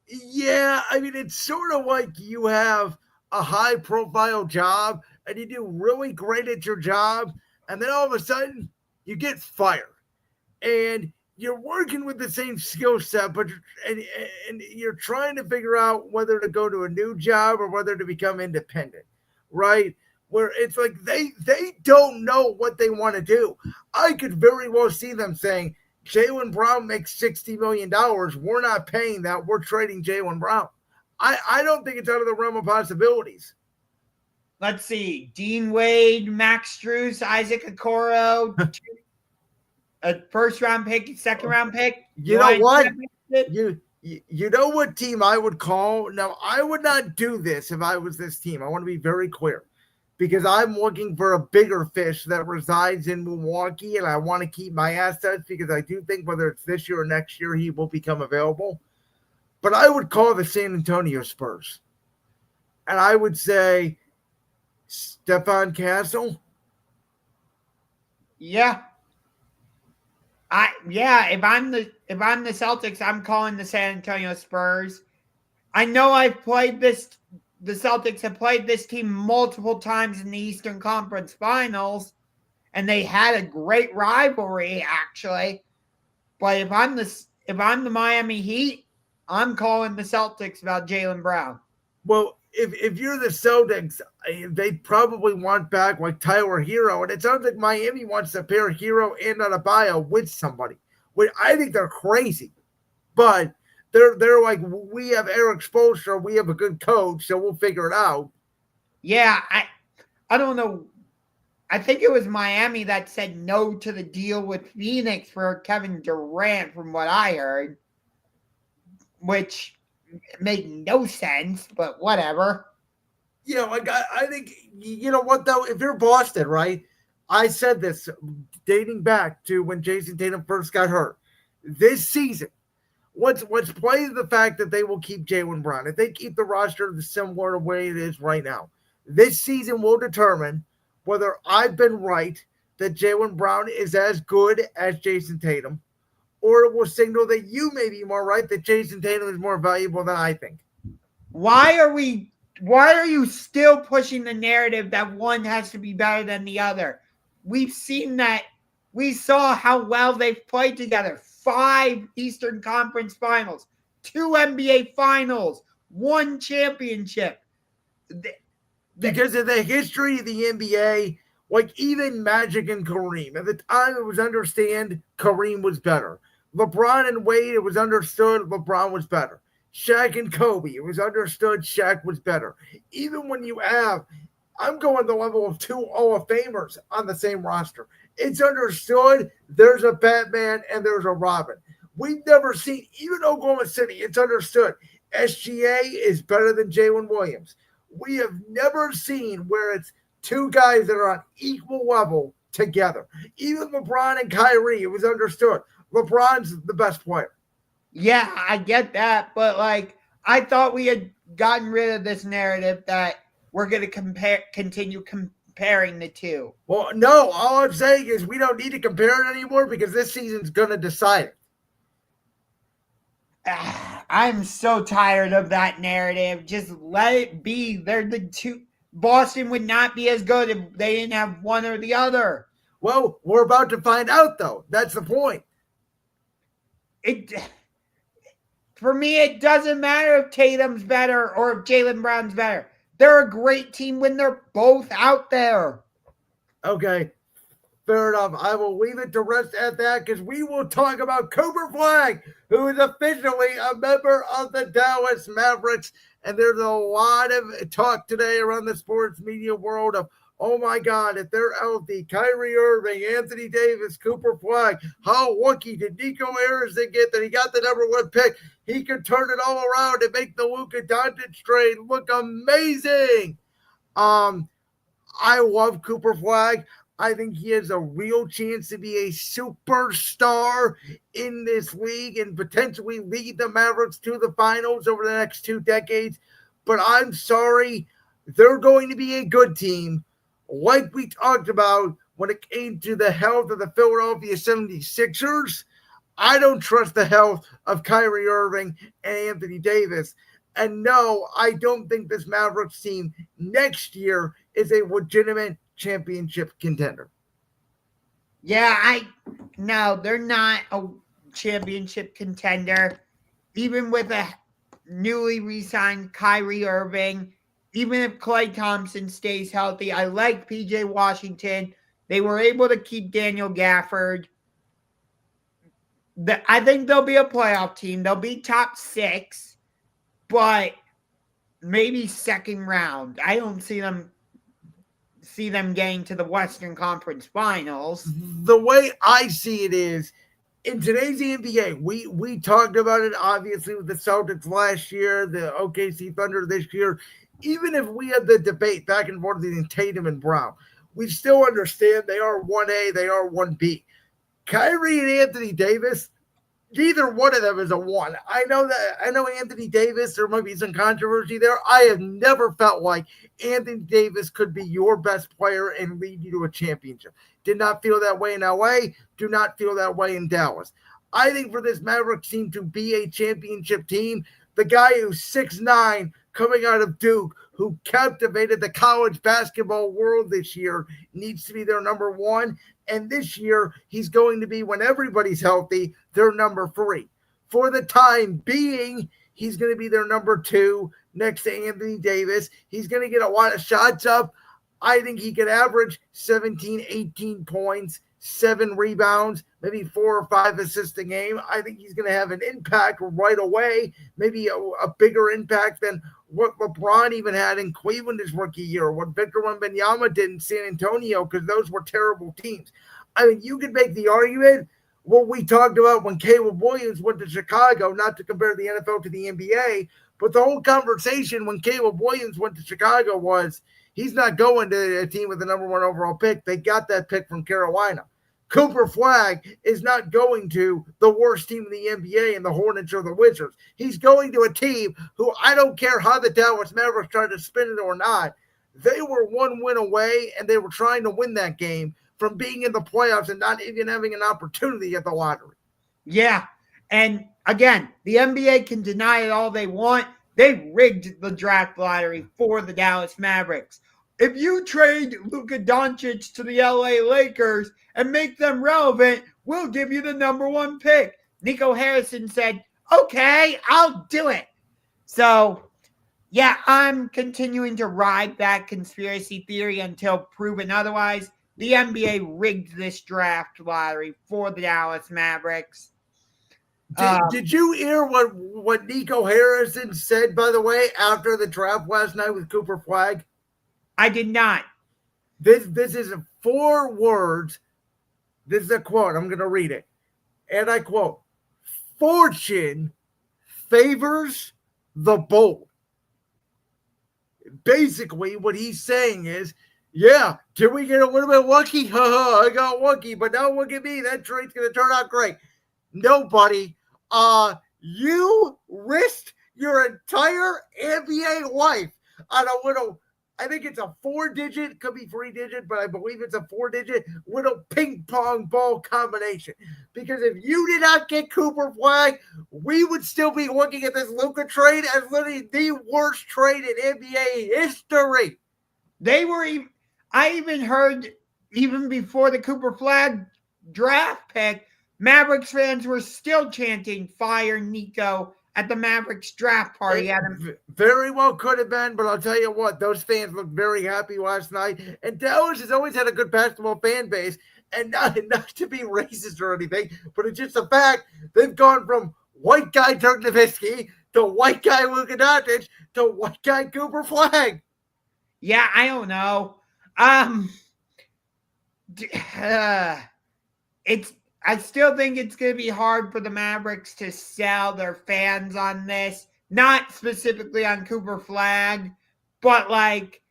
Yeah, I mean, it's sort of like you have a high-profile job and you do really great at your job, and then all of a sudden you get fired. And you're working with the same skill set, but and you're trying to figure out whether to go to a new job or whether to become independent, right? Where it's like they don't know what they want to do. I could very well see them saying, Jaylen Brown makes $60 million. We're not paying that. We're trading Jaylen Brown. I don't think it's out of the realm of possibilities. Let's see. Dean Wade, Max Strus, Isaac Okoro, a first-round pick, second-round pick. You know what? You know what team I would call? Now, I would not do this if I was this team. I want to be very clear. Because I'm looking for a bigger fish that resides in Milwaukee, and I want to keep my assets because I do think whether it's this year or next year, he will become available. But I would call the San Antonio Spurs. And I would say Stephon Castle. Yeah. If I'm the Celtics, I'm calling the San Antonio Spurs. I know the Celtics have played this team multiple times in the Eastern Conference Finals, and they had a great rivalry, actually. But if I'm the Miami Heat, I'm calling the Celtics about Jaylen Brown. Well, if you're the Celtics, they probably want back like Tyler Hero, and it sounds like Miami wants to pair Hero and Adebayo with somebody. Which I think they're crazy, but they're like, we have Eric Spoelstra, we have a good coach, so we'll figure it out. Yeah, I don't know I think it was Miami that said no to the deal with Phoenix for Kevin Durant, from what I heard, which made no sense, but whatever. Yeah, like I think, you know what though, if you're Boston, right? I said this dating back to when Jason Tatum first got hurt. This season, what's playing the fact that they will keep Jaylen Brown. If they keep the roster the similar way it is right now, this season will determine whether I've been right that Jaylen Brown is as good as Jason Tatum, or it will signal that you may be more right that Jason Tatum is more valuable than I think. Why are you still pushing the narrative that one has to be better than the other? We've seen that. We saw how well they've played together. 5 Eastern Conference Finals, 2 NBA Finals, 1 championship. Because of the history of the NBA, like even Magic and Kareem, at the time it was understood Kareem was better. LeBron and Wade, it was understood LeBron was better. Shaq and Kobe, it was understood Shaq was better. Even when you have, I'm going the level of 2 Hall of Famers on the same roster. It's understood there's a Batman and there's a Robin. We've never seen, even Oklahoma City, it's understood SGA is better than Jalen Williams. We have never seen where it's 2 guys that are on equal level together. Even LeBron and Kyrie, it was understood LeBron's the best player. Yeah, I get that, but like I thought we had gotten rid of this narrative that we're going to continue comparing the two. Well, no, all I'm saying is we don't need to compare it anymore because this season's going to decide it. I'm so tired of that narrative. Just let it be. They're the two. Boston would not be as good if they didn't have one or the other. Well, we're about to find out, though. That's the point. For me, it doesn't matter if Tatum's better or if Jaylen Brown's better. They're a great team when they're both out there. Okay, fair enough. I will leave it to rest at that because we will talk about Cooper Flagg, who is officially a member of the Dallas Mavericks. And there's a lot of talk today around the sports media world of, oh my God, if they're healthy, Kyrie Irving, Anthony Davis, Cooper Flagg, how lucky did Nico Harrison get that he got the number 1 pick? He could turn it all around and make the Luka Doncic trade look amazing. I love Cooper Flagg. I think he has a real chance to be a superstar in this league and potentially lead the Mavericks to the finals over the next 2 decades. But I'm sorry, they're going to be a good team. Like we talked about when it came to the health of the Philadelphia 76ers, I don't trust the health of Kyrie Irving and Anthony Davis. And no, I don't think this Mavericks team next year is a legitimate championship contender. Yeah, no, they're not a championship contender. Even with a newly re-signed Kyrie Irving, even if Klay Thompson stays healthy, I like PJ Washington. They were able to keep Daniel Gafford. I think they'll be a playoff team. They'll be top 6, but maybe second round. I don't see them getting to the Western Conference Finals. The way I see it is, in today's NBA, we talked about it obviously with the Celtics last year, the OKC Thunder this year. Even if we had the debate back and forth between Tatum and Brown, we still understand they are 1A, they are 1B. Kyrie and Anthony Davis, neither one of them is a 1. I know Anthony Davis, there might be some controversy there. I have never felt like Anthony Davis could be your best player and lead you to a championship. Did not feel that way in LA. Do not feel that way in Dallas. I think for this Mavericks team to be a championship team, the guy who's 6'9", coming out of Duke, who captivated the college basketball world this year, needs to be their number 1. And this year, he's going to be, when everybody's healthy, their number 3. For the time being, he's going to be their number 2 next to Anthony Davis. He's going to get a lot of shots up. I think he could average 17, 18 points, 7 rebounds, maybe 4 or 5 assists a game. I think he's going to have an impact right away, maybe a bigger impact than what LeBron even had in Cleveland his rookie year, what Victor Wembanyama did in San Antonio, because those were terrible teams. I mean, you could make the argument what we talked about when Caleb Williams went to Chicago, not to compare the NFL to the NBA, but the whole conversation when Caleb Williams went to Chicago was he's not going to a team with the number 1 overall pick. They got that pick from Carolina. Cooper Flagg is not going to the worst team in the NBA in the Hornets or the Wizards. He's going to a team who, I don't care how the Dallas Mavericks tried to spin it or not, they were 1 win away, and they were trying to win that game from being in the playoffs and not even having an opportunity at the lottery. Yeah. And again, the NBA can deny it all they want. They rigged the draft lottery for the Dallas Mavericks. If you trade Luka Doncic to the LA Lakers and make them relevant, we'll give you the number 1 pick. Nico Harrison said, okay, I'll do it. So, yeah, I'm continuing to ride that conspiracy theory until proven otherwise. The NBA rigged this draft lottery for the Dallas Mavericks. Did you hear what Nico Harrison said, by the way, after the draft last night with Cooper Flagg? I did not. This is 4 words. This is a quote. I'm going to read it. And I quote, "Fortune favors the bold." Basically, what he's saying is, yeah, did we get a little bit lucky? I got lucky, but now look at me. That trade's going to turn out great. No, buddy. You risked your entire NBA life on a little, I think it's a 4-digit, could be 3-digit, but I believe it's a 4-digit little ping pong ball combination. Because if you did not get Cooper Flagg, we would still be looking at this Luka trade as literally the worst trade in NBA history. I even heard, even before the Cooper Flagg draft pick, Mavericks fans were still chanting "Fire Nico" at the Mavericks draft party. Very well could have been, but I'll tell you what, those fans looked very happy last night. And Dallas has always had a good basketball fan base, and not to be racist or anything, but it's just a fact they've gone from white guy Dirk Nowitzki to white guy Luka Doncic to white guy Cooper Flagg. Yeah, I don't know. I still think it's going to be hard for the Mavericks to sell their fans on this. Not specifically on Cooper Flagg, but like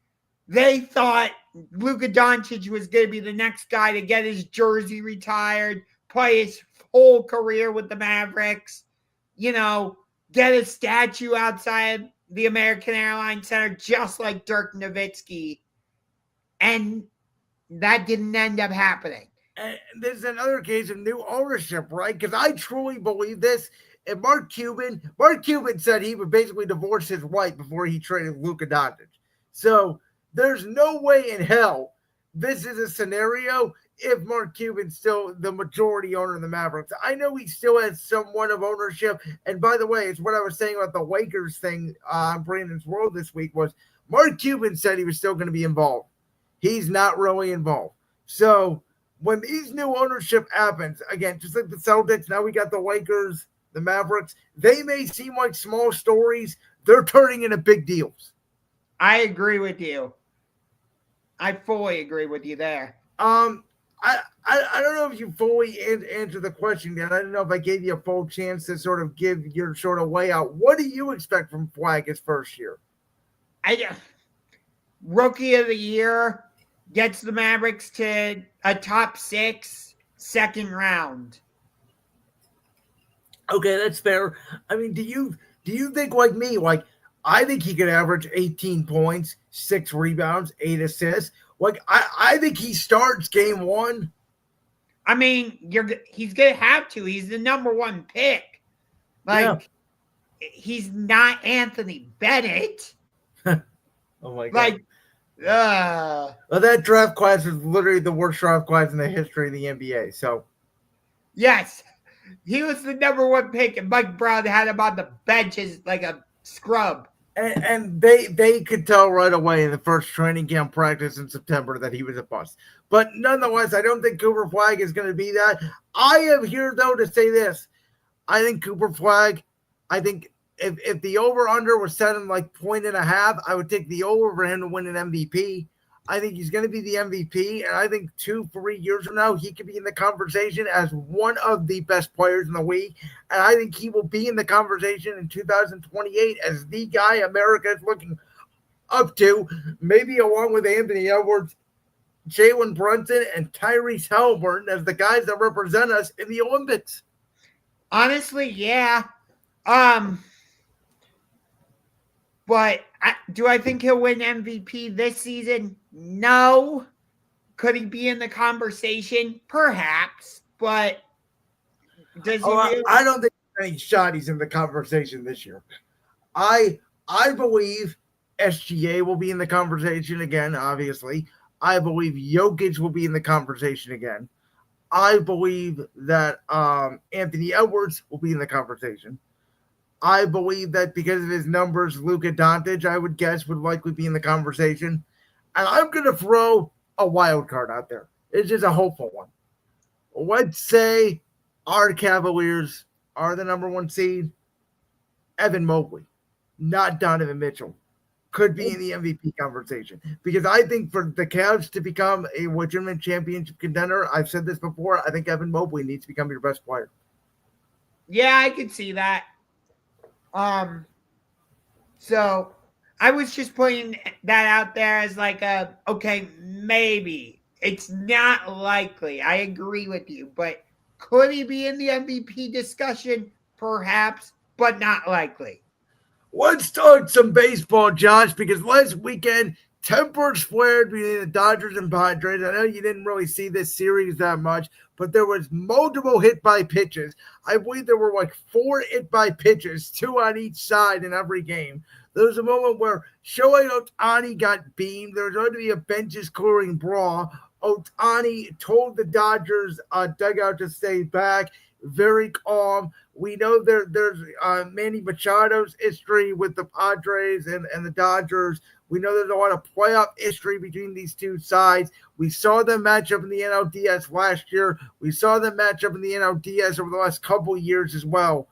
they thought Luka Doncic was going to be the next guy to get his jersey retired, play his whole career with the Mavericks, get a statue outside the American Airlines Center just like Dirk Nowitzki. And that didn't end up happening. And this is another case of new ownership, right? Because I truly believe this. And Mark Cuban said he would basically divorce his wife before he traded Luka Doncic. So there's no way in hell this is a scenario if Mark Cuban's still the majority owner of the Mavericks. I know he still has somewhat of ownership. And by the way, it's what I was saying about the Lakers thing on Brandon's World this week was Mark Cuban said he was still going to be involved. He's not really involved. So when these new ownership happens, again, just like the Celtics, now we got the Lakers, the Mavericks, they may seem like small stories. They're turning into big deals. I agree with you. I fully agree with you there. I don't know if you fully answered the question yet. I don't know if I gave you a full chance to sort of give your sort of way out. What do you expect from Flagg his first year? Rookie of the year, gets the Mavericks to a top 6 second round. Okay, that's fair. I mean, do you think like me, like I think he could average 18 points, 6 rebounds, 8 assists. Like I think he starts game 1. I mean, he's gonna have to. He's the number 1 pick. He's not Anthony Bennett. Oh my god! Well, that draft class was literally the worst draft class in the history of the NBA. So, yes, he was the number 1 pick, and Mike Brown had him on the bench as like a scrub. And they could tell right away in the first training camp practice in September that he was a bust. But nonetheless, I don't think Cooper Flag is going to be that. I am here, though, to say this. I think Cooper Flag, I think if the over-under was set in like 1.5, I would take the over for him to win an MVP. I think he's going to be the MVP, and I think 2-3 years from now, he could be in the conversation as one of the best players in the league. And I think he will be in the conversation in 2028 as the guy America is looking up to, maybe along with Anthony Edwards, Jalen Brunson, and Tyrese Halliburton as the guys that represent us in the Olympics. Honestly, yeah. But do I think he'll win MVP this season? No. Could he be in the conversation? Perhaps. But does he really? I don't think there's any shot he's in the conversation this year. I believe SGA will be in the conversation again, obviously. I believe Jokic will be in the conversation again. I believe that Anthony Edwards will be in the conversation. I believe that because of his numbers, Luka Doncic, I would guess, would likely be in the conversation. And I'm going to throw a wild card out there. It's just a hopeful one. Let's say our Cavaliers are the number 1 seed. Evan Mobley, not Donovan Mitchell, could be in the MVP conversation. Because I think for the Cavs to become a legitimate championship contender, I've said this before, I think Evan Mobley needs to become your best player. Yeah, I could see that. So I was just putting that out there as like okay, maybe. It's not likely. I agree with you, but could he be in the MVP discussion? Perhaps, but not likely. Let's talk some baseball, Josh, because last weekend, tempers flared between the Dodgers and Padres. I know you didn't really see this series that much, but there was multiple hit by pitches. I believe there were like 4 hit by pitches, 2 on each side in every game. There was a moment where Shohei Ohtani got beamed. There was going to be a benches clearing brawl. Ohtani told the Dodgers dugout to stay back. Very calm. We know there's Manny Machado's history with the Padres and the Dodgers. We know there's a lot of playoff history between these two sides. We saw them match up in the NLDS last year. We saw them match up in the NLDS over the last couple of years as well.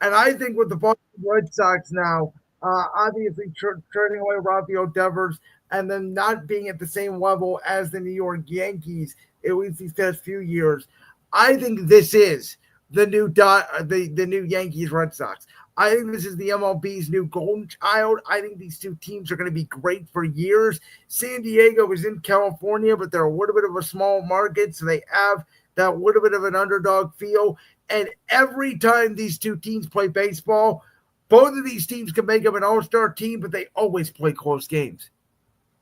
And I think with the Boston Red Sox now, obviously turning away Rafael Devers and then not being at the same level as the New York Yankees, at least these past few years, I think this is the new Yankees Red Sox. I think this is the MLB's new golden child. I think these two teams are going to be great for years. San Diego is in California, but they're a little bit of a small market, so they have that little bit of an underdog feel. And every time these two teams play baseball, both of these teams can make up an all-star team, but they always play close games.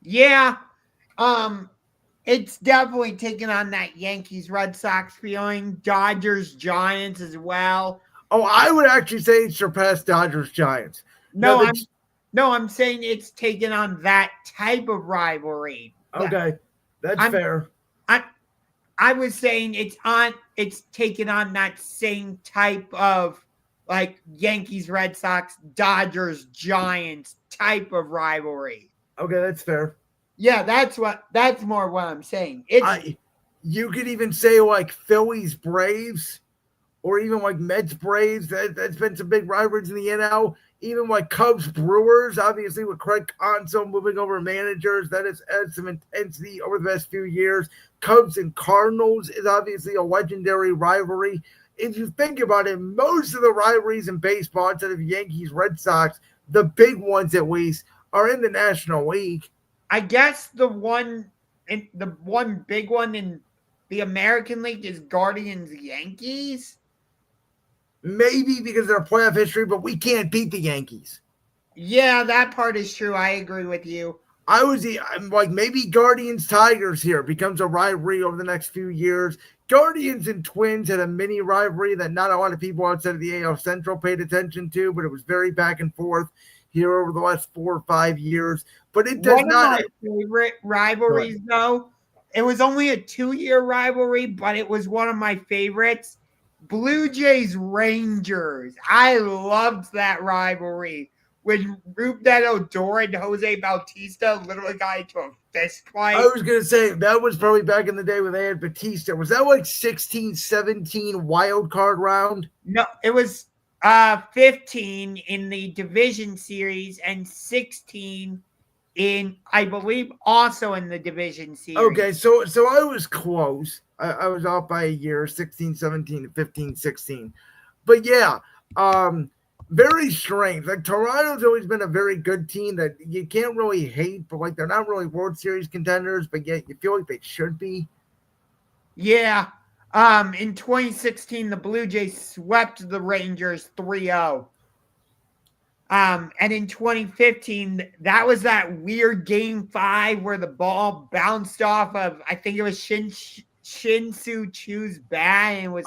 Yeah. It's definitely taking on that Yankees Red Sox feeling, Dodgers Giants as well. Oh, I would actually say it surpassed Dodgers Giants. I'm saying it's taking on that type of rivalry. Okay, that's fair. I was saying it's taking on that same type of like Yankees Red Sox, Dodgers Giants type of rivalry. Okay, that's fair. Yeah, that's more what I'm saying. You could even say like Phillies Braves, or even like Mets Braves. That's been some big rivalries in the NL. Even like Cubs Brewers, obviously with Craig Counsell moving over managers, that has added some intensity over the past few years. Cubs and Cardinals is obviously a legendary rivalry. If you think about it, most of the rivalries in baseball, instead of Yankees Red Sox, the big ones at least, are in the National League. I guess the one big one in the American League is Guardians Yankees. Maybe because of their playoff history, but we can't beat the Yankees. Yeah, that part is true. I agree with you. I'm like, maybe Guardians Tigers here becomes a rivalry over the next few years. Guardians and Twins had a mini rivalry that not a lot of people outside of the AL Central paid attention to, but it was very back and forth here over the last 4 or 5 years. But it does not. One of my favorite rivalries, though, it was only a 2-year rivalry, but it was one of my favorites. Blue Jays Rangers. I loved that rivalry when Rubén Durant and Jose Bautista literally got into a fist fight. I was going to say, that was probably back in the day when they had Batista. Was that like 16, 17 wild card round? No, it was 15 in the division series and 16 in, I believe, also in the division series. Okay, so I was close. I was off by a year, 16, 17, 15, 16. But yeah, very strange. Like, Toronto's always been a very good team that you can't really hate, but like, they're not really World Series contenders, but yet you feel like they should be. Yeah. In 2016, the Blue Jays swept the Rangers 3-0. And in 2015, that was that weird Game 5 where the ball bounced off of, I think it was Shin-Soo Choo's bat and was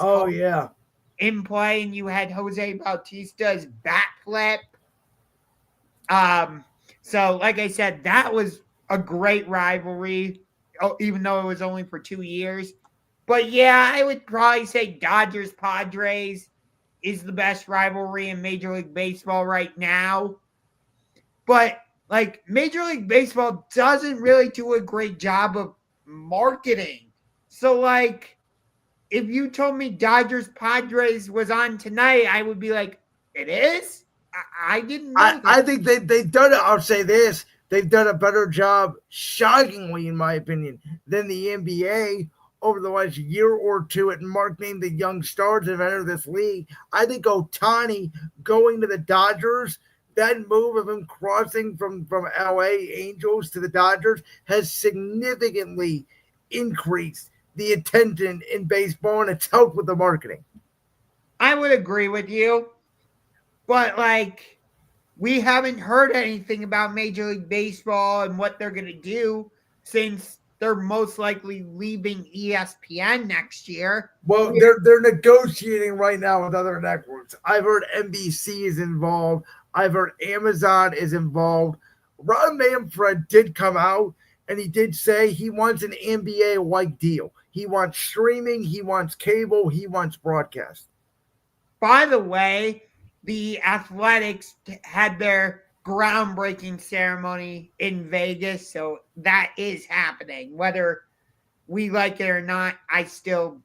in play, and you had Jose Bautista's bat flip. So like I said, that was a great rivalry, even though it was only for 2 years. But yeah, I would probably say Dodgers-Padres is the best rivalry in Major League Baseball right now. But like, Major League Baseball doesn't really do a great job of marketing. So like, if you told me Dodgers-Padres was on tonight, I would be like, it is? I didn't know that. I think they've done it. I'll say this. They've done a better job, shockingly, in my opinion, than the NBA over the last year or two at marketing the young stars that have entered this league. I think Ohtani going to the Dodgers, that move of him crossing from LA Angels to the Dodgers has significantly increased the attention in baseball, and it's helped with the marketing. I would agree with you, but like, we haven't heard anything about Major League Baseball and what they're going to do since they're most likely leaving ESPN next year. Well, they're negotiating right now with other networks. I've heard NBC is involved. I've heard Amazon is involved. Ron Manfred did come out, and he did say he wants an NBA-like deal. He wants streaming, he wants cable, he wants broadcast. By the way, the Athletics had their groundbreaking ceremony in Vegas, so that is happening. Whether we like it or not, I still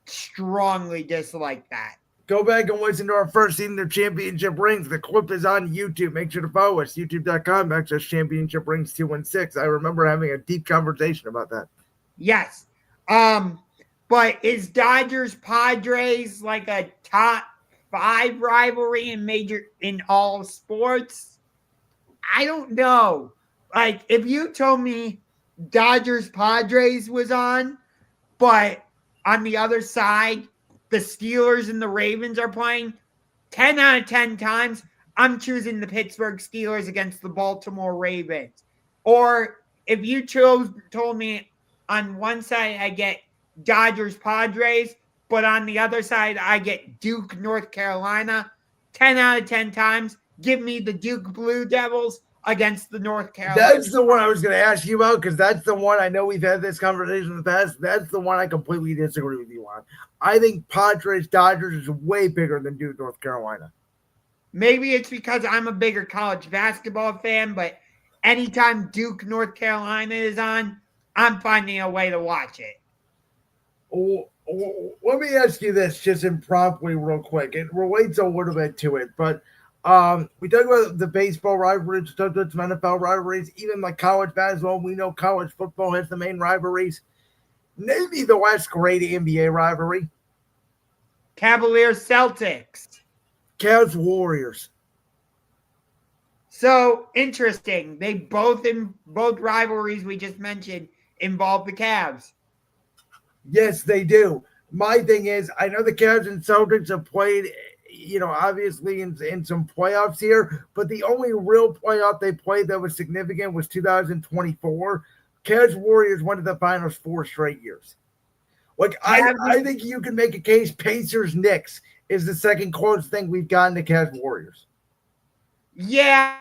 strongly dislike that. Go back and listen to our first season of Championship Rings. The clip is on YouTube. Make sure to follow us, youtube.com/Championship Rings 216. I remember having a deep conversation about that. Yes. But is Dodgers Padres like a top 5 rivalry in all sports? I don't know. Like, if you told me Dodgers Padres was on, but on the other side, the Steelers and the Ravens are playing, 10 out of 10 times, I'm choosing the Pittsburgh Steelers against the Baltimore Ravens. Or if you told me on one side I get Dodgers Padres, but on the other side I get Duke North Carolina, 10 out of 10 times, give me the Duke Blue Devils against the North Carolina. That's the one I was going to ask you about, because that's the one I know we've had this conversation in the past. That's the one I completely disagree with you on. I think Padres Dodgers is way bigger than Duke North Carolina. Maybe it's because I'm a bigger college basketball fan, but anytime Duke North Carolina is on, I'm finding a way to watch it. Oh, let me ask you this just impromptu real quick. It relates a little bit to it, but we talk about the baseball rivalries, we talk about some NFL rivalries, even like college basketball. We know college football has the main rivalries. Name me the last great NBA rivalry. Cavaliers Celtics. Cavs Warriors. So interesting. They both rivalries we just mentioned involve the Cavs. Yes, they do. My thing is, I know the Cavs and Celtics have played, obviously in some playoffs here, but the only real playoff they played that was significant was 2024. Cavs Warriors went to the finals 4 straight years. Like, I think you can make a case Pacers Knicks is the second closest thing we've gotten to Cavs Warriors. Yeah.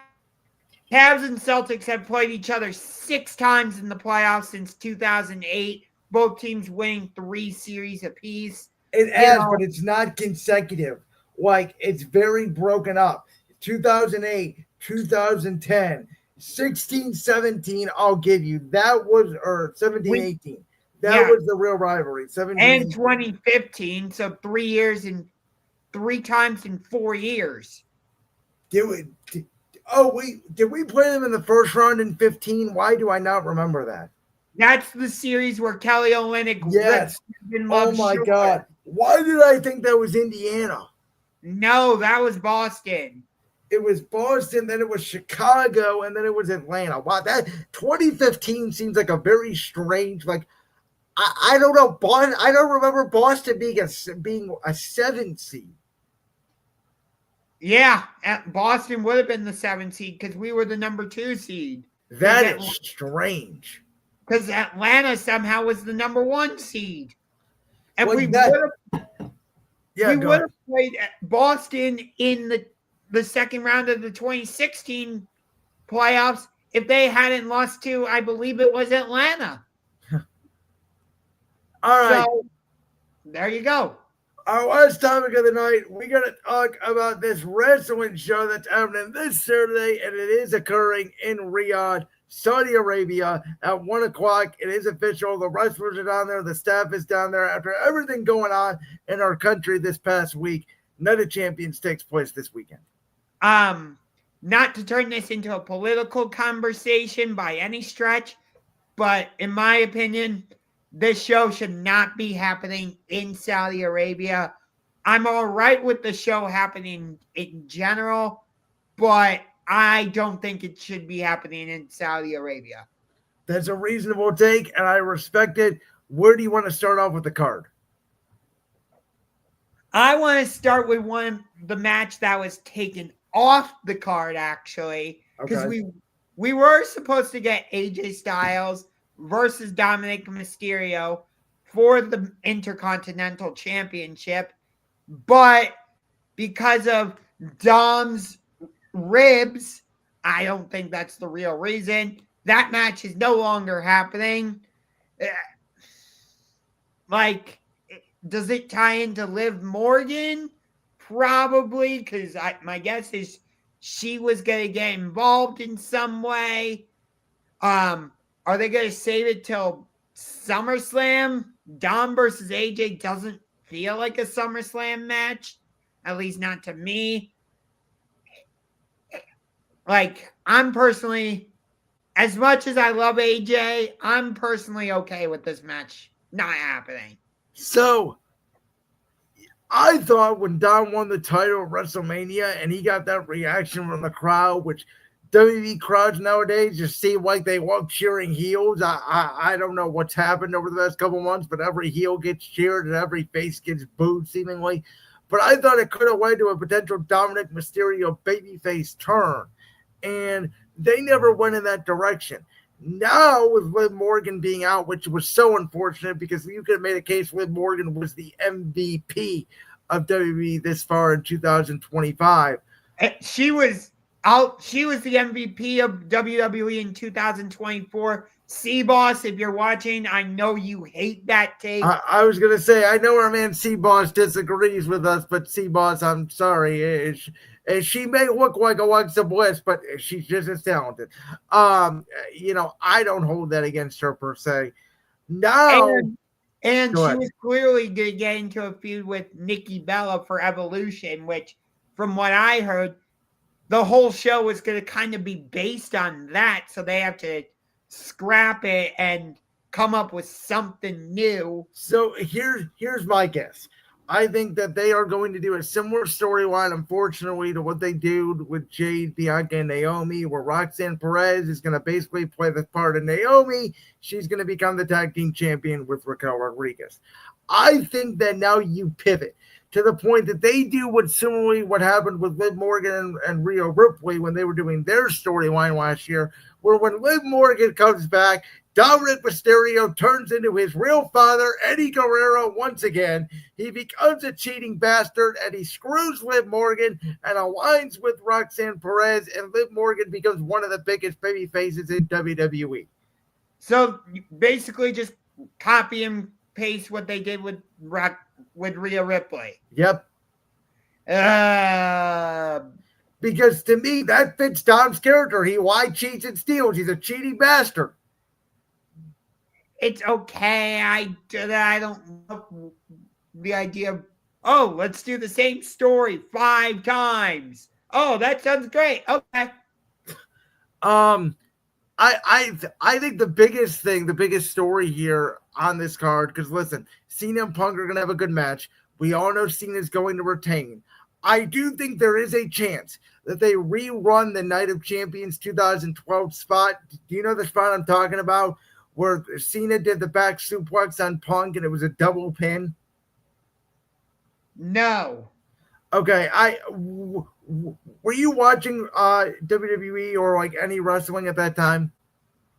Cavs and Celtics have played each other 6 times in the playoffs since 2008. Both teams winning 3 series apiece. It has, but it's not consecutive. Like, it's very broken up. 2008, 2010. 16, 17, I'll give you. That was, or 17, 18. That was the real rivalry. 17 and 18. 2015. So 3 years and 3 times in 4 years. Did we play them in the first round in 15? Why do I not remember that? That's the series where Kelly Olynyk Yes. ripped Oh my God. Why did I think that was Indiana? No, that was Boston. It was Boston, then it was Chicago, and then it was Atlanta. Wow, that 2015 seems like a very strange, like, I don't know. I don't remember Boston being a 7 seed. Yeah, Boston would have been the 7th seed because we were the number 2 seed. That is strange. Because Atlanta somehow was the number 1 seed. And Well, we would have played Boston in the second round of the 2016 playoffs if they hadn't lost to, I believe it was Atlanta. All right. So, there you go. Our last topic of the night, we got to talk about this wrestling show that's happening this Saturday, and it is occurring in Riyadh, Saudi Arabia at 1 o'clock. It is official. The wrestlers are down there. The staff is down there. After everything going on in our country this past week, Night of Champions takes place this weekend. Not to turn this into a political conversation by any stretch, but in my opinion, this show should not be happening in Saudi Arabia. I'm all right with the show happening in general, but I don't think it should be happening in Saudi Arabia. That's a reasonable take, and I respect it. Where do you want to start off with the card? I want to start with the match that was taken off the card, actually, because we were supposed to get AJ Styles versus Dominic Mysterio for the Intercontinental Championship, but because of Dom's ribs, I don't think that's the real reason. That match is no longer happening. Like, does it tie into Liv Morgan? Probably, because my guess is she was going to get involved in some way. Are they going to save it till SummerSlam? Dom versus AJ doesn't feel like a SummerSlam match, at least not to me. Like, I'm personally, as much as I love AJ, I'm personally okay with this match not happening. So, I thought when Dom won the title at WrestleMania and he got that reaction from the crowd, which WWE crowds nowadays just seem like they love cheering heels. I don't know what's happened over the last couple months, but every heel gets cheered and every face gets booed seemingly. But I thought it could have led to a potential Dominic Mysterio babyface turn, and they never went in that direction. Now with Liv Morgan being out, which was so unfortunate because you could have made a case Liv Morgan was the MVP of WWE this far in 2025. She was out. She was the MVP of WWE in 2024. C-Boss, if you're watching, I know you hate that take. I was going to say, I know our man C-Boss disagrees with us, but C-Boss, I'm sorry. She may look like Alexa Bliss, but she's just as talented. I don't hold that against her per se. No. And she was clearly going to get into a feud with Nikki Bella for Evolution, which, from what I heard, the whole show was going to kind of be based on that. So they have to scrap it and come up with something new. So here's my guess. I think that they are going to do a similar storyline, unfortunately, to what they did with Jade, Bianca, and Naomi, where Roxanne Perez is going to basically play the part of Naomi. She's going to become the tag team champion with Raquel Rodriguez. I think that now you pivot to the point that they do what happened with Liv Morgan and Rhea Ripley when they were doing their storyline last year, where when Liv Morgan comes back, Dominic Mysterio turns into his real father, Eddie Guerrero, once again. He becomes a cheating bastard, and he screws Liv Morgan and aligns with Roxanne Perez, and Liv Morgan becomes one of the biggest baby faces in WWE. So basically just copy and paste what they did with Rhea Ripley. Yep. Because to me, that fits Dom's character. He lies, cheats, and steals. He's a cheating bastard. It's okay. I don't love the idea of, oh, let's do the same story 5 times. Oh, that sounds great. Okay. I think the biggest story here on this card, because listen, Cena and Punk are going to have a good match. We all know Cena's going to retain. I do think there is a chance that they rerun the Night of Champions 2012 spot. Do you know the spot I'm talking about, where Cena did the back suplex on Punk and it was a double pin? No. Okay, were you watching WWE or like any wrestling at that time?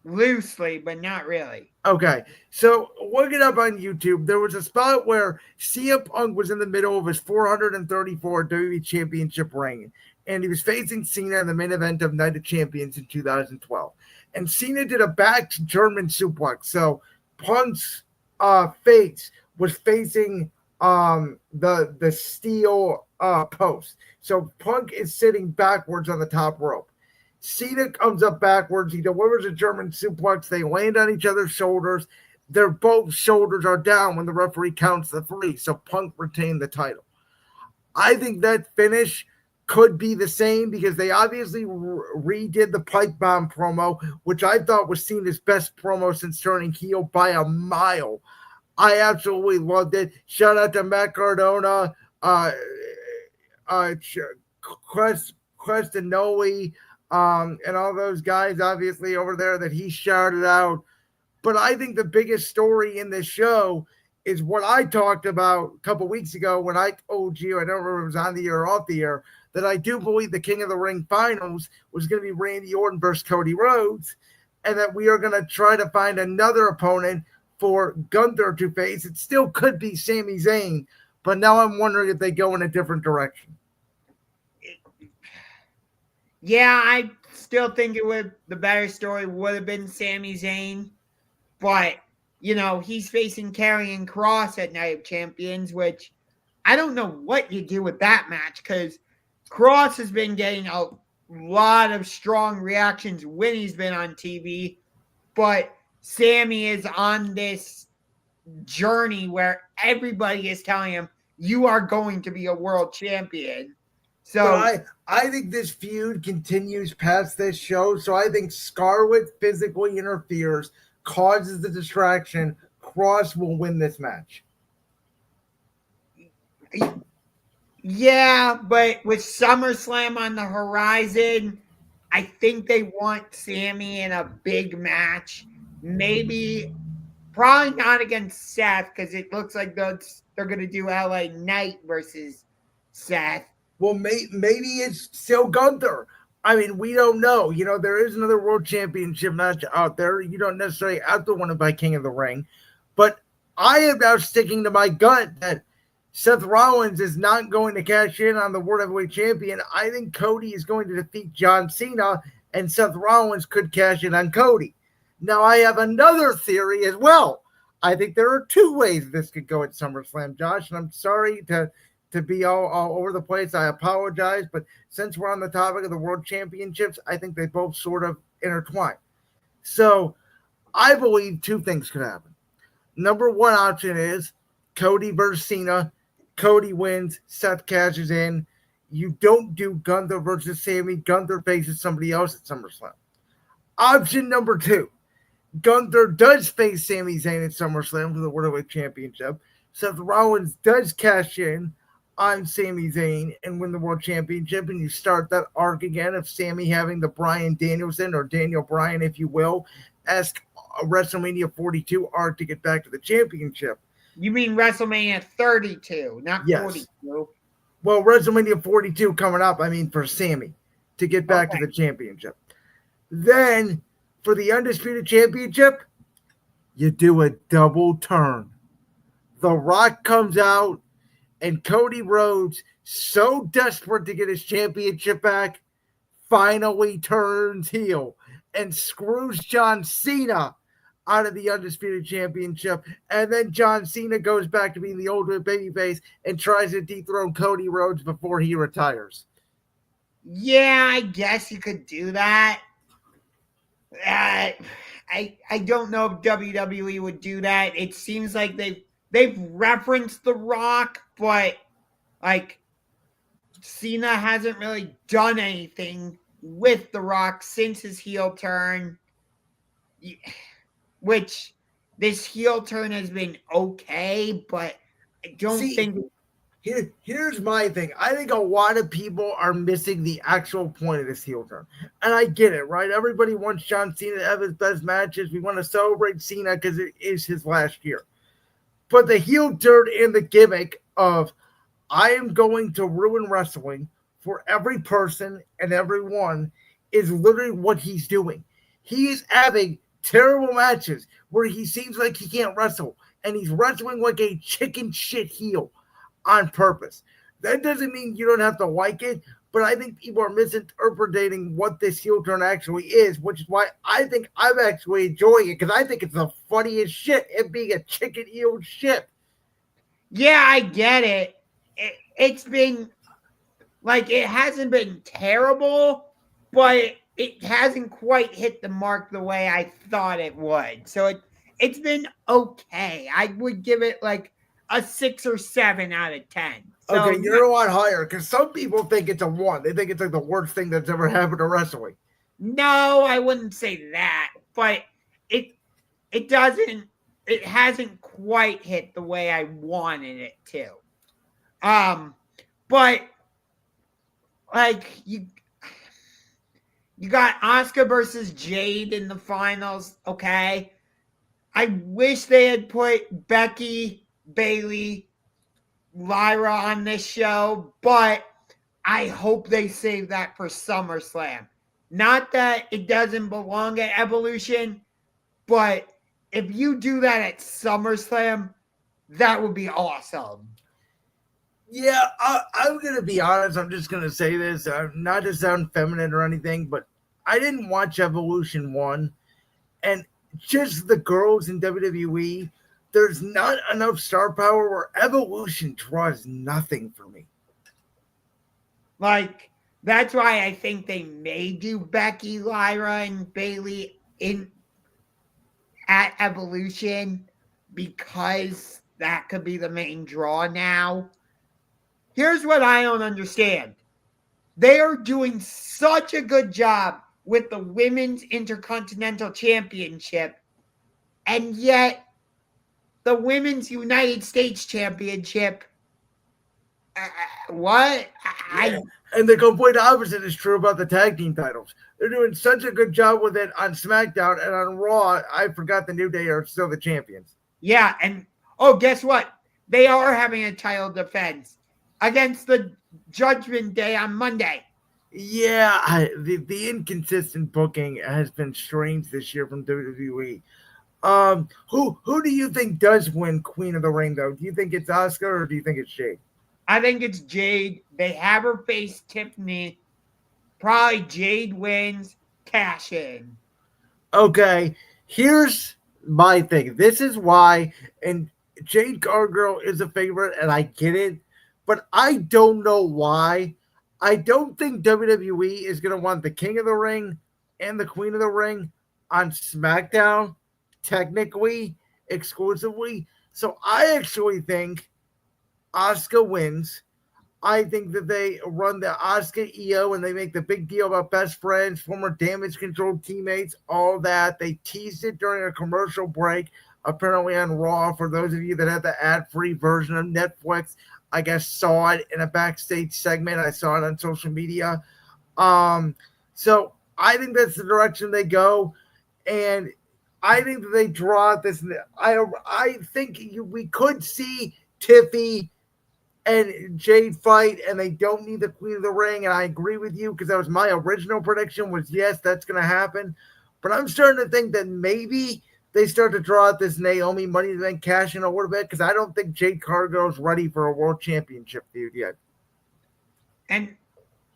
Loosely, but not really. Okay, so look it up on YouTube. There was a spot where CM Punk was in the middle of his 434 WWE Championship reign, and he was facing Cena in the main event of Night of Champions in 2012. And Cena did a back German suplex. So Punk's face was facing the steel post. So Punk is sitting backwards on the top rope. Cena comes up backwards. He delivers a German suplex. They land on each other's shoulders. Their both shoulders are down when the referee counts the 3. So Punk retained the title. I think that finish could be the same because they obviously redid the pipe bomb promo, which I thought was Cena's best promo since turning heel by a mile. I absolutely loved it. Shout out to Matt Cardona, Questinoli, and all those guys obviously over there that he shouted out. But I think the biggest story in this show is what I talked about a couple weeks ago when I told you, I don't remember if it was on the air or off the air, that I do believe the King of the Ring finals was going to be Randy Orton versus Cody Rhodes, and that we are going to try to find another opponent for Gunther to face. It still could be Sami Zayn, but now I'm wondering if they go in a different direction. Yeah, I still think the better story would have been Sami Zayn, but he's facing Karrion Kross at Night of Champions, which I don't know what you do with that match because Kross has been getting a lot of strong reactions when he's been on TV, but Sami is on this journey where everybody is telling him, you are going to be a world champion. So I think this feud continues past this show. So I think Scarlett physically interferes, causes the distraction. Kross will win this match. Yeah, but with SummerSlam on the horizon, I think they want Sami in a big match. Maybe, probably not against Seth because it looks like they're going to do LA Knight versus Seth. Well, maybe it's still Gunther. I mean, we don't know. There is another world championship match out there. You don't necessarily have to win it by King of the Ring. But I am now sticking to my gut that Seth Rollins is not going to cash in on the World Heavyweight Champion. I think Cody is going to defeat John Cena, and Seth Rollins could cash in on Cody. Now, I have another theory as well. I think there are 2 ways this could go at SummerSlam, Josh, and I'm sorry to be all over the place. I apologize, but since we're on the topic of the World Championships, I think they both sort of intertwine. So I believe 2 things could happen. Number 1 option is Cody versus Cena. Cody wins. Seth cashes in. You don't do Gunther versus Sami. Gunther faces somebody else at SummerSlam. Option number 2. Gunther does face Sami Zayn at SummerSlam for the World Heavyweight Championship. Seth Rollins does cash in on Sami Zayn and win the World Championship, and you start that arc again of Sami having the Bryan Danielson, or Daniel Bryan, if you will, esque WrestleMania 42 arc to get back to the championship. You mean WrestleMania 32, not 42? Well, WrestleMania 42 coming up, for Sami to get back to the championship. Then, for the Undisputed Championship, you do a double turn. The Rock comes out, and Cody Rhodes, so desperate to get his championship back, finally turns heel and screws John Cena out of the Undisputed Championship. And then John Cena goes back to being the ultimate babyface and tries to dethrone Cody Rhodes before he retires. Yeah, I guess you could do that. I don't know if WWE would do that. It seems like they've referenced The Rock, but like Cena hasn't really done anything with The Rock since his heel turn, which this heel turn has been okay, but I don't think. Here's my thing. I think a lot of people are missing the actual point of this heel turn. And I get it, right? Everybody wants John Cena to have his best matches. We want to celebrate Cena because it is his last year. But the heel turn and the gimmick of I am going to ruin wrestling for every person and everyone is literally what he's doing. He is having terrible matches where he seems like he can't wrestle. And he's wrestling like a chicken shit heel on purpose. That doesn't mean you don't have to like it, but I think people are misinterpreting what this heel turn actually is, which is why I think I'm actually enjoying it, because I think it's the funniest shit, it being a chicken heel shit. Yeah, I get it. It's been like, it hasn't been terrible, but it hasn't quite hit the mark the way I thought it would. So it's been okay. I would give it like a 6 or 7 out of 10. So, okay, you're a lot higher, because some people think it's a 1. They think it's like the worst thing that's ever happened to wrestling. No, I wouldn't say that, but it hasn't quite hit the way I wanted it to. But like you got Asuka versus Jade in the finals, okay? I wish they had put Becky, Bayley, Lyra on this show, but I hope they save that for SummerSlam. Not that it doesn't belong at Evolution, but if you do that at SummerSlam, that would be awesome. Yeah, I'm going to be honest. I'm just going to say this, not to sound feminine or anything, but I didn't watch Evolution 1, and just the girls in WWE, there's not enough star power where Evolution draws nothing for me. Like, that's why I think they may do Becky, Lyra, and Bayley at Evolution, because that could be the main draw now. Here's what I don't understand. They are doing such a good job with the Women's Intercontinental Championship, and yet the Women's United States Championship, what? Yeah. And the complete opposite is true about the tag team titles. They're doing such a good job with it on SmackDown, and on Raw, I forgot the New Day are still the champions. Yeah, and guess what? They are having a title defense against the Judgment Day on Monday. Yeah, the inconsistent booking has been strange this year from WWE. Who do you think does win Queen of the Ring, though? Do you think it's Asuka or do you think it's Jade? I think it's Jade. They have her face Tiffany. Probably Jade wins, cash in. Okay, here's my thing. This is why, and Jade Cargill is a favorite, and I get it, but I don't know why. I don't think WWE is going to want the King of the Ring and the Queen of the Ring on SmackDown, technically, exclusively. So I actually think Asuka wins. I think that they run the Asuka EO and they make the big deal about best friends, former Damage Control teammates, all that. They teased it during a commercial break, apparently on Raw. For those of you that had the ad-free version of Netflix, I guess saw it in a backstage segment. I saw it on social media. So I think that's the direction they go. And I think that they draw this. I think we could see Tiffy and Jade fight, and they don't need the Queen of the Ring. And I agree with you, because that was my original prediction was, yes, that's going to happen. But I'm starting to think that maybe they start to draw out this Naomi Money in the Bank cash in a little bit, because I don't think Jade Cargill is ready for a world championship feud yet. And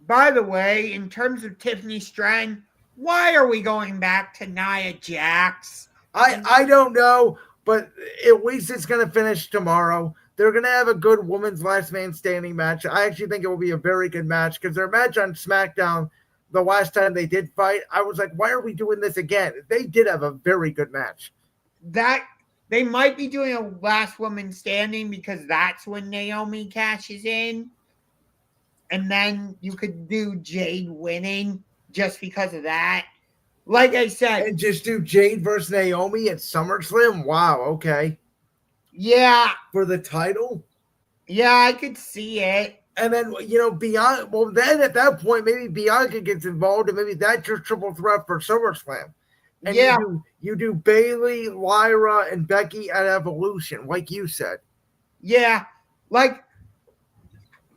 by the way, in terms of Tiffany Stratton, why are we going back to Nia Jax? I don't know, but at least it's going to finish tomorrow. they're going to have a good women's last man standing match. I actually think it will be a very good match because their match on SmackDown, the last time they did fight, I was like, why are we doing this again? They did have a very good match. That they might be doing a last woman standing because that's when Naomi cashes in. And then you could do Jade winning just because of that. Like I said. And just do Jade versus Naomi at SummerSlam? Wow, okay. Yeah. For the title? Yeah, I could see it. And then, Bianca, well, then at that point, maybe Bianca gets involved, and maybe that's your triple threat for SummerSlam. And you do Bayley, Lyra, and Becky at Evolution, like you said. Yeah. Like,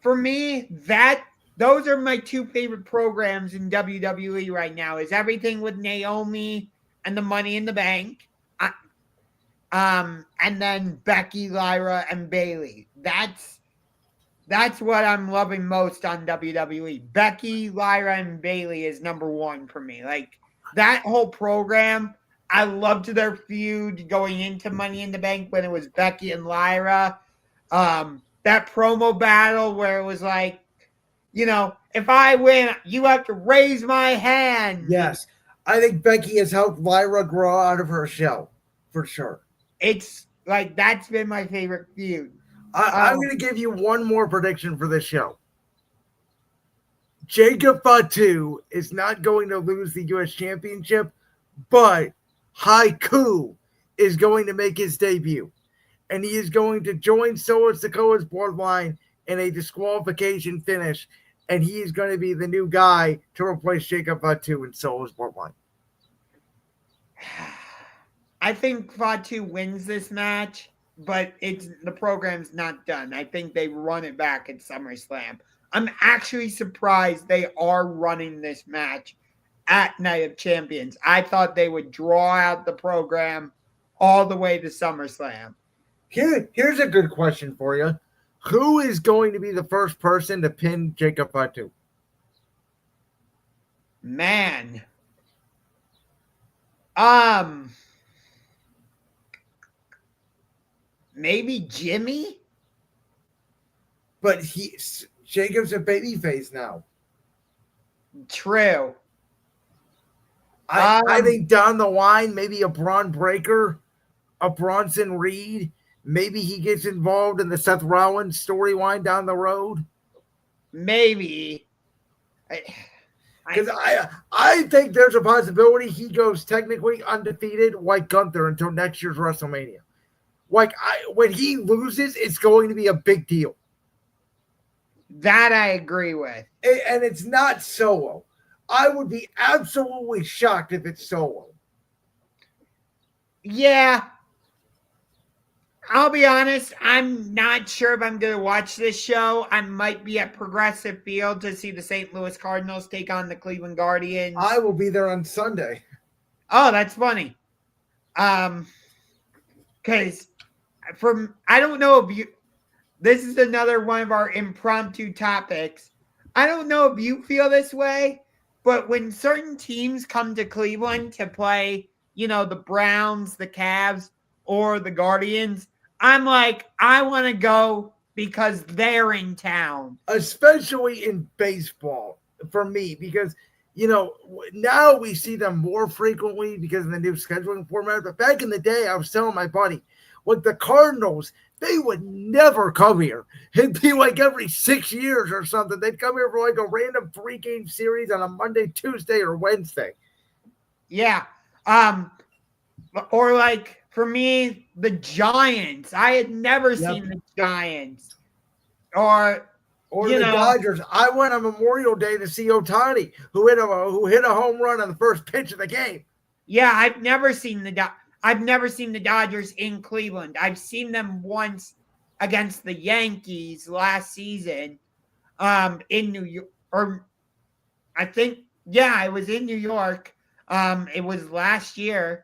for me, those are my two favorite programs in WWE right now, is everything with Naomi and the Money in the Bank. And then Becky, Lyra, and Bayley. That's what I'm loving most on WWE. Becky, Lyra, and Bayley is number one for me. Like, that whole program, I loved their feud going into Money in the Bank when it was Becky and Lyra. That promo battle where it was like, if I win, you have to raise my hand. Yes. I think Becky has helped Lyra grow out of her shell, for sure. It's like, that's been my favorite feud. I'm going to give you one more prediction for this show. Jacob Fatu is not going to lose the U.S. Championship, but HOU is going to make his debut. And he is going to join Solo Sikoa's bloodline in a disqualification finish. And he is going to be the new guy to replace Jacob Fatu in Solo's bloodline. I think Fatu wins this match, but the program's not done. I think they run it back at SummerSlam. I'm actually surprised they are running this match at Night of Champions. I thought they would draw out the program all the way to SummerSlam. Here's a good question for you. Who is going to be the first person to pin Jacob Fatu? Man. Maybe Jimmy? But Jacob's a babyface now. True. I think down the line, maybe a Braun Breaker, a Bronson Reed. Maybe he gets involved in the Seth Rollins storyline down the road. Maybe. Because I think there's a possibility he goes technically undefeated like Gunther until next year's WrestleMania. Like, when he loses, it's going to be a big deal. That I agree with. And it's not Solo. I would be absolutely shocked if it's Solo. Yeah. I'll be honest, I'm not sure if I'm going to watch this show. I might be at Progressive Field to see the St. Louis Cardinals take on the Cleveland Guardians. I will be there on Sunday. Oh, that's funny. Because I don't know if this is another one of our impromptu topics. I don't know if you feel this way, but when certain teams come to Cleveland to play, the Browns, the Cavs, or the Guardians, I'm like, I want to go because they're in town. Especially in baseball, for me, because, now we see them more frequently because of the new scheduling format. But back in the day, I was telling my buddy, like the Cardinals, they would never come here. It'd be like every 6 years or something. They'd come here for like a random 3-game series on a Monday, Tuesday, or Wednesday. Yeah. Or like, for me, the Giants. I had never seen the Giants. Or the Dodgers. I went on Memorial Day to see Ohtani, who hit a home run on the first pitch of the game. Yeah, I've never seen the Dodgers in Cleveland. I've seen them once against the Yankees last season in New York. Or I think, it was in New York. It was last year.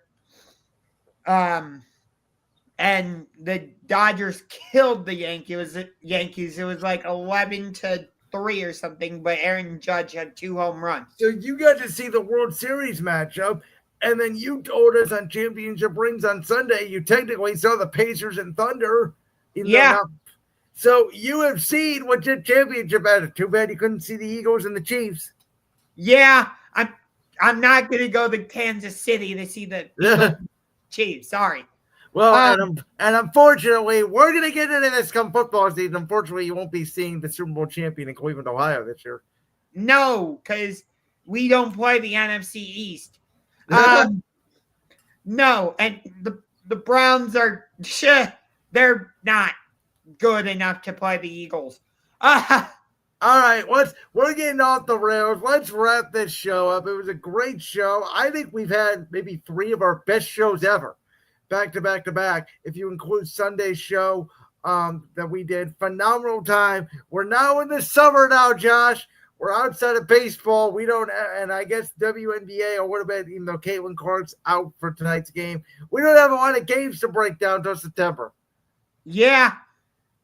And the Dodgers killed the Yankees. It was like 11-3 or something, but Aaron Judge had 2 home runs. So you got to see the World Series matchup, and then you told us on Championship Rings on Sunday you technically saw the Pacers and Thunder. So you have seen what the championship had. Too bad you couldn't see the Eagles and the Chiefs. Yeah, I'm not going to go to Kansas City to see the Eagles Chiefs. Sorry. Well, and unfortunately, we're going to get into this come football season. Unfortunately, you won't be seeing the Super Bowl champion in Cleveland, Ohio this year. No, because we don't play the NFC East. No, and the Browns are they're not good enough to play the Eagles. All right, we're getting off the rails. Let's wrap this show up. It was a great show. I think we've had maybe 3 of our best shows ever, back to back to back. If you include Sunday's show that we did, phenomenal time. We're now in the summer now, Josh. We're outside of baseball. We don't, and I guess WNBA or what about, even though Caitlin Clark's out for tonight's game, we don't have a lot of games to break down till September. Yeah,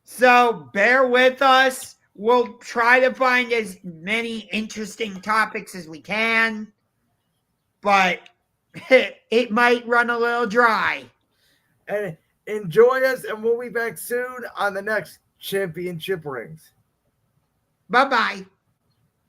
so bear with us. We'll try to find as many interesting topics as we can, but it might run a little dry. And enjoy us, and we'll be back soon on the next Championship Rings. Bye-bye.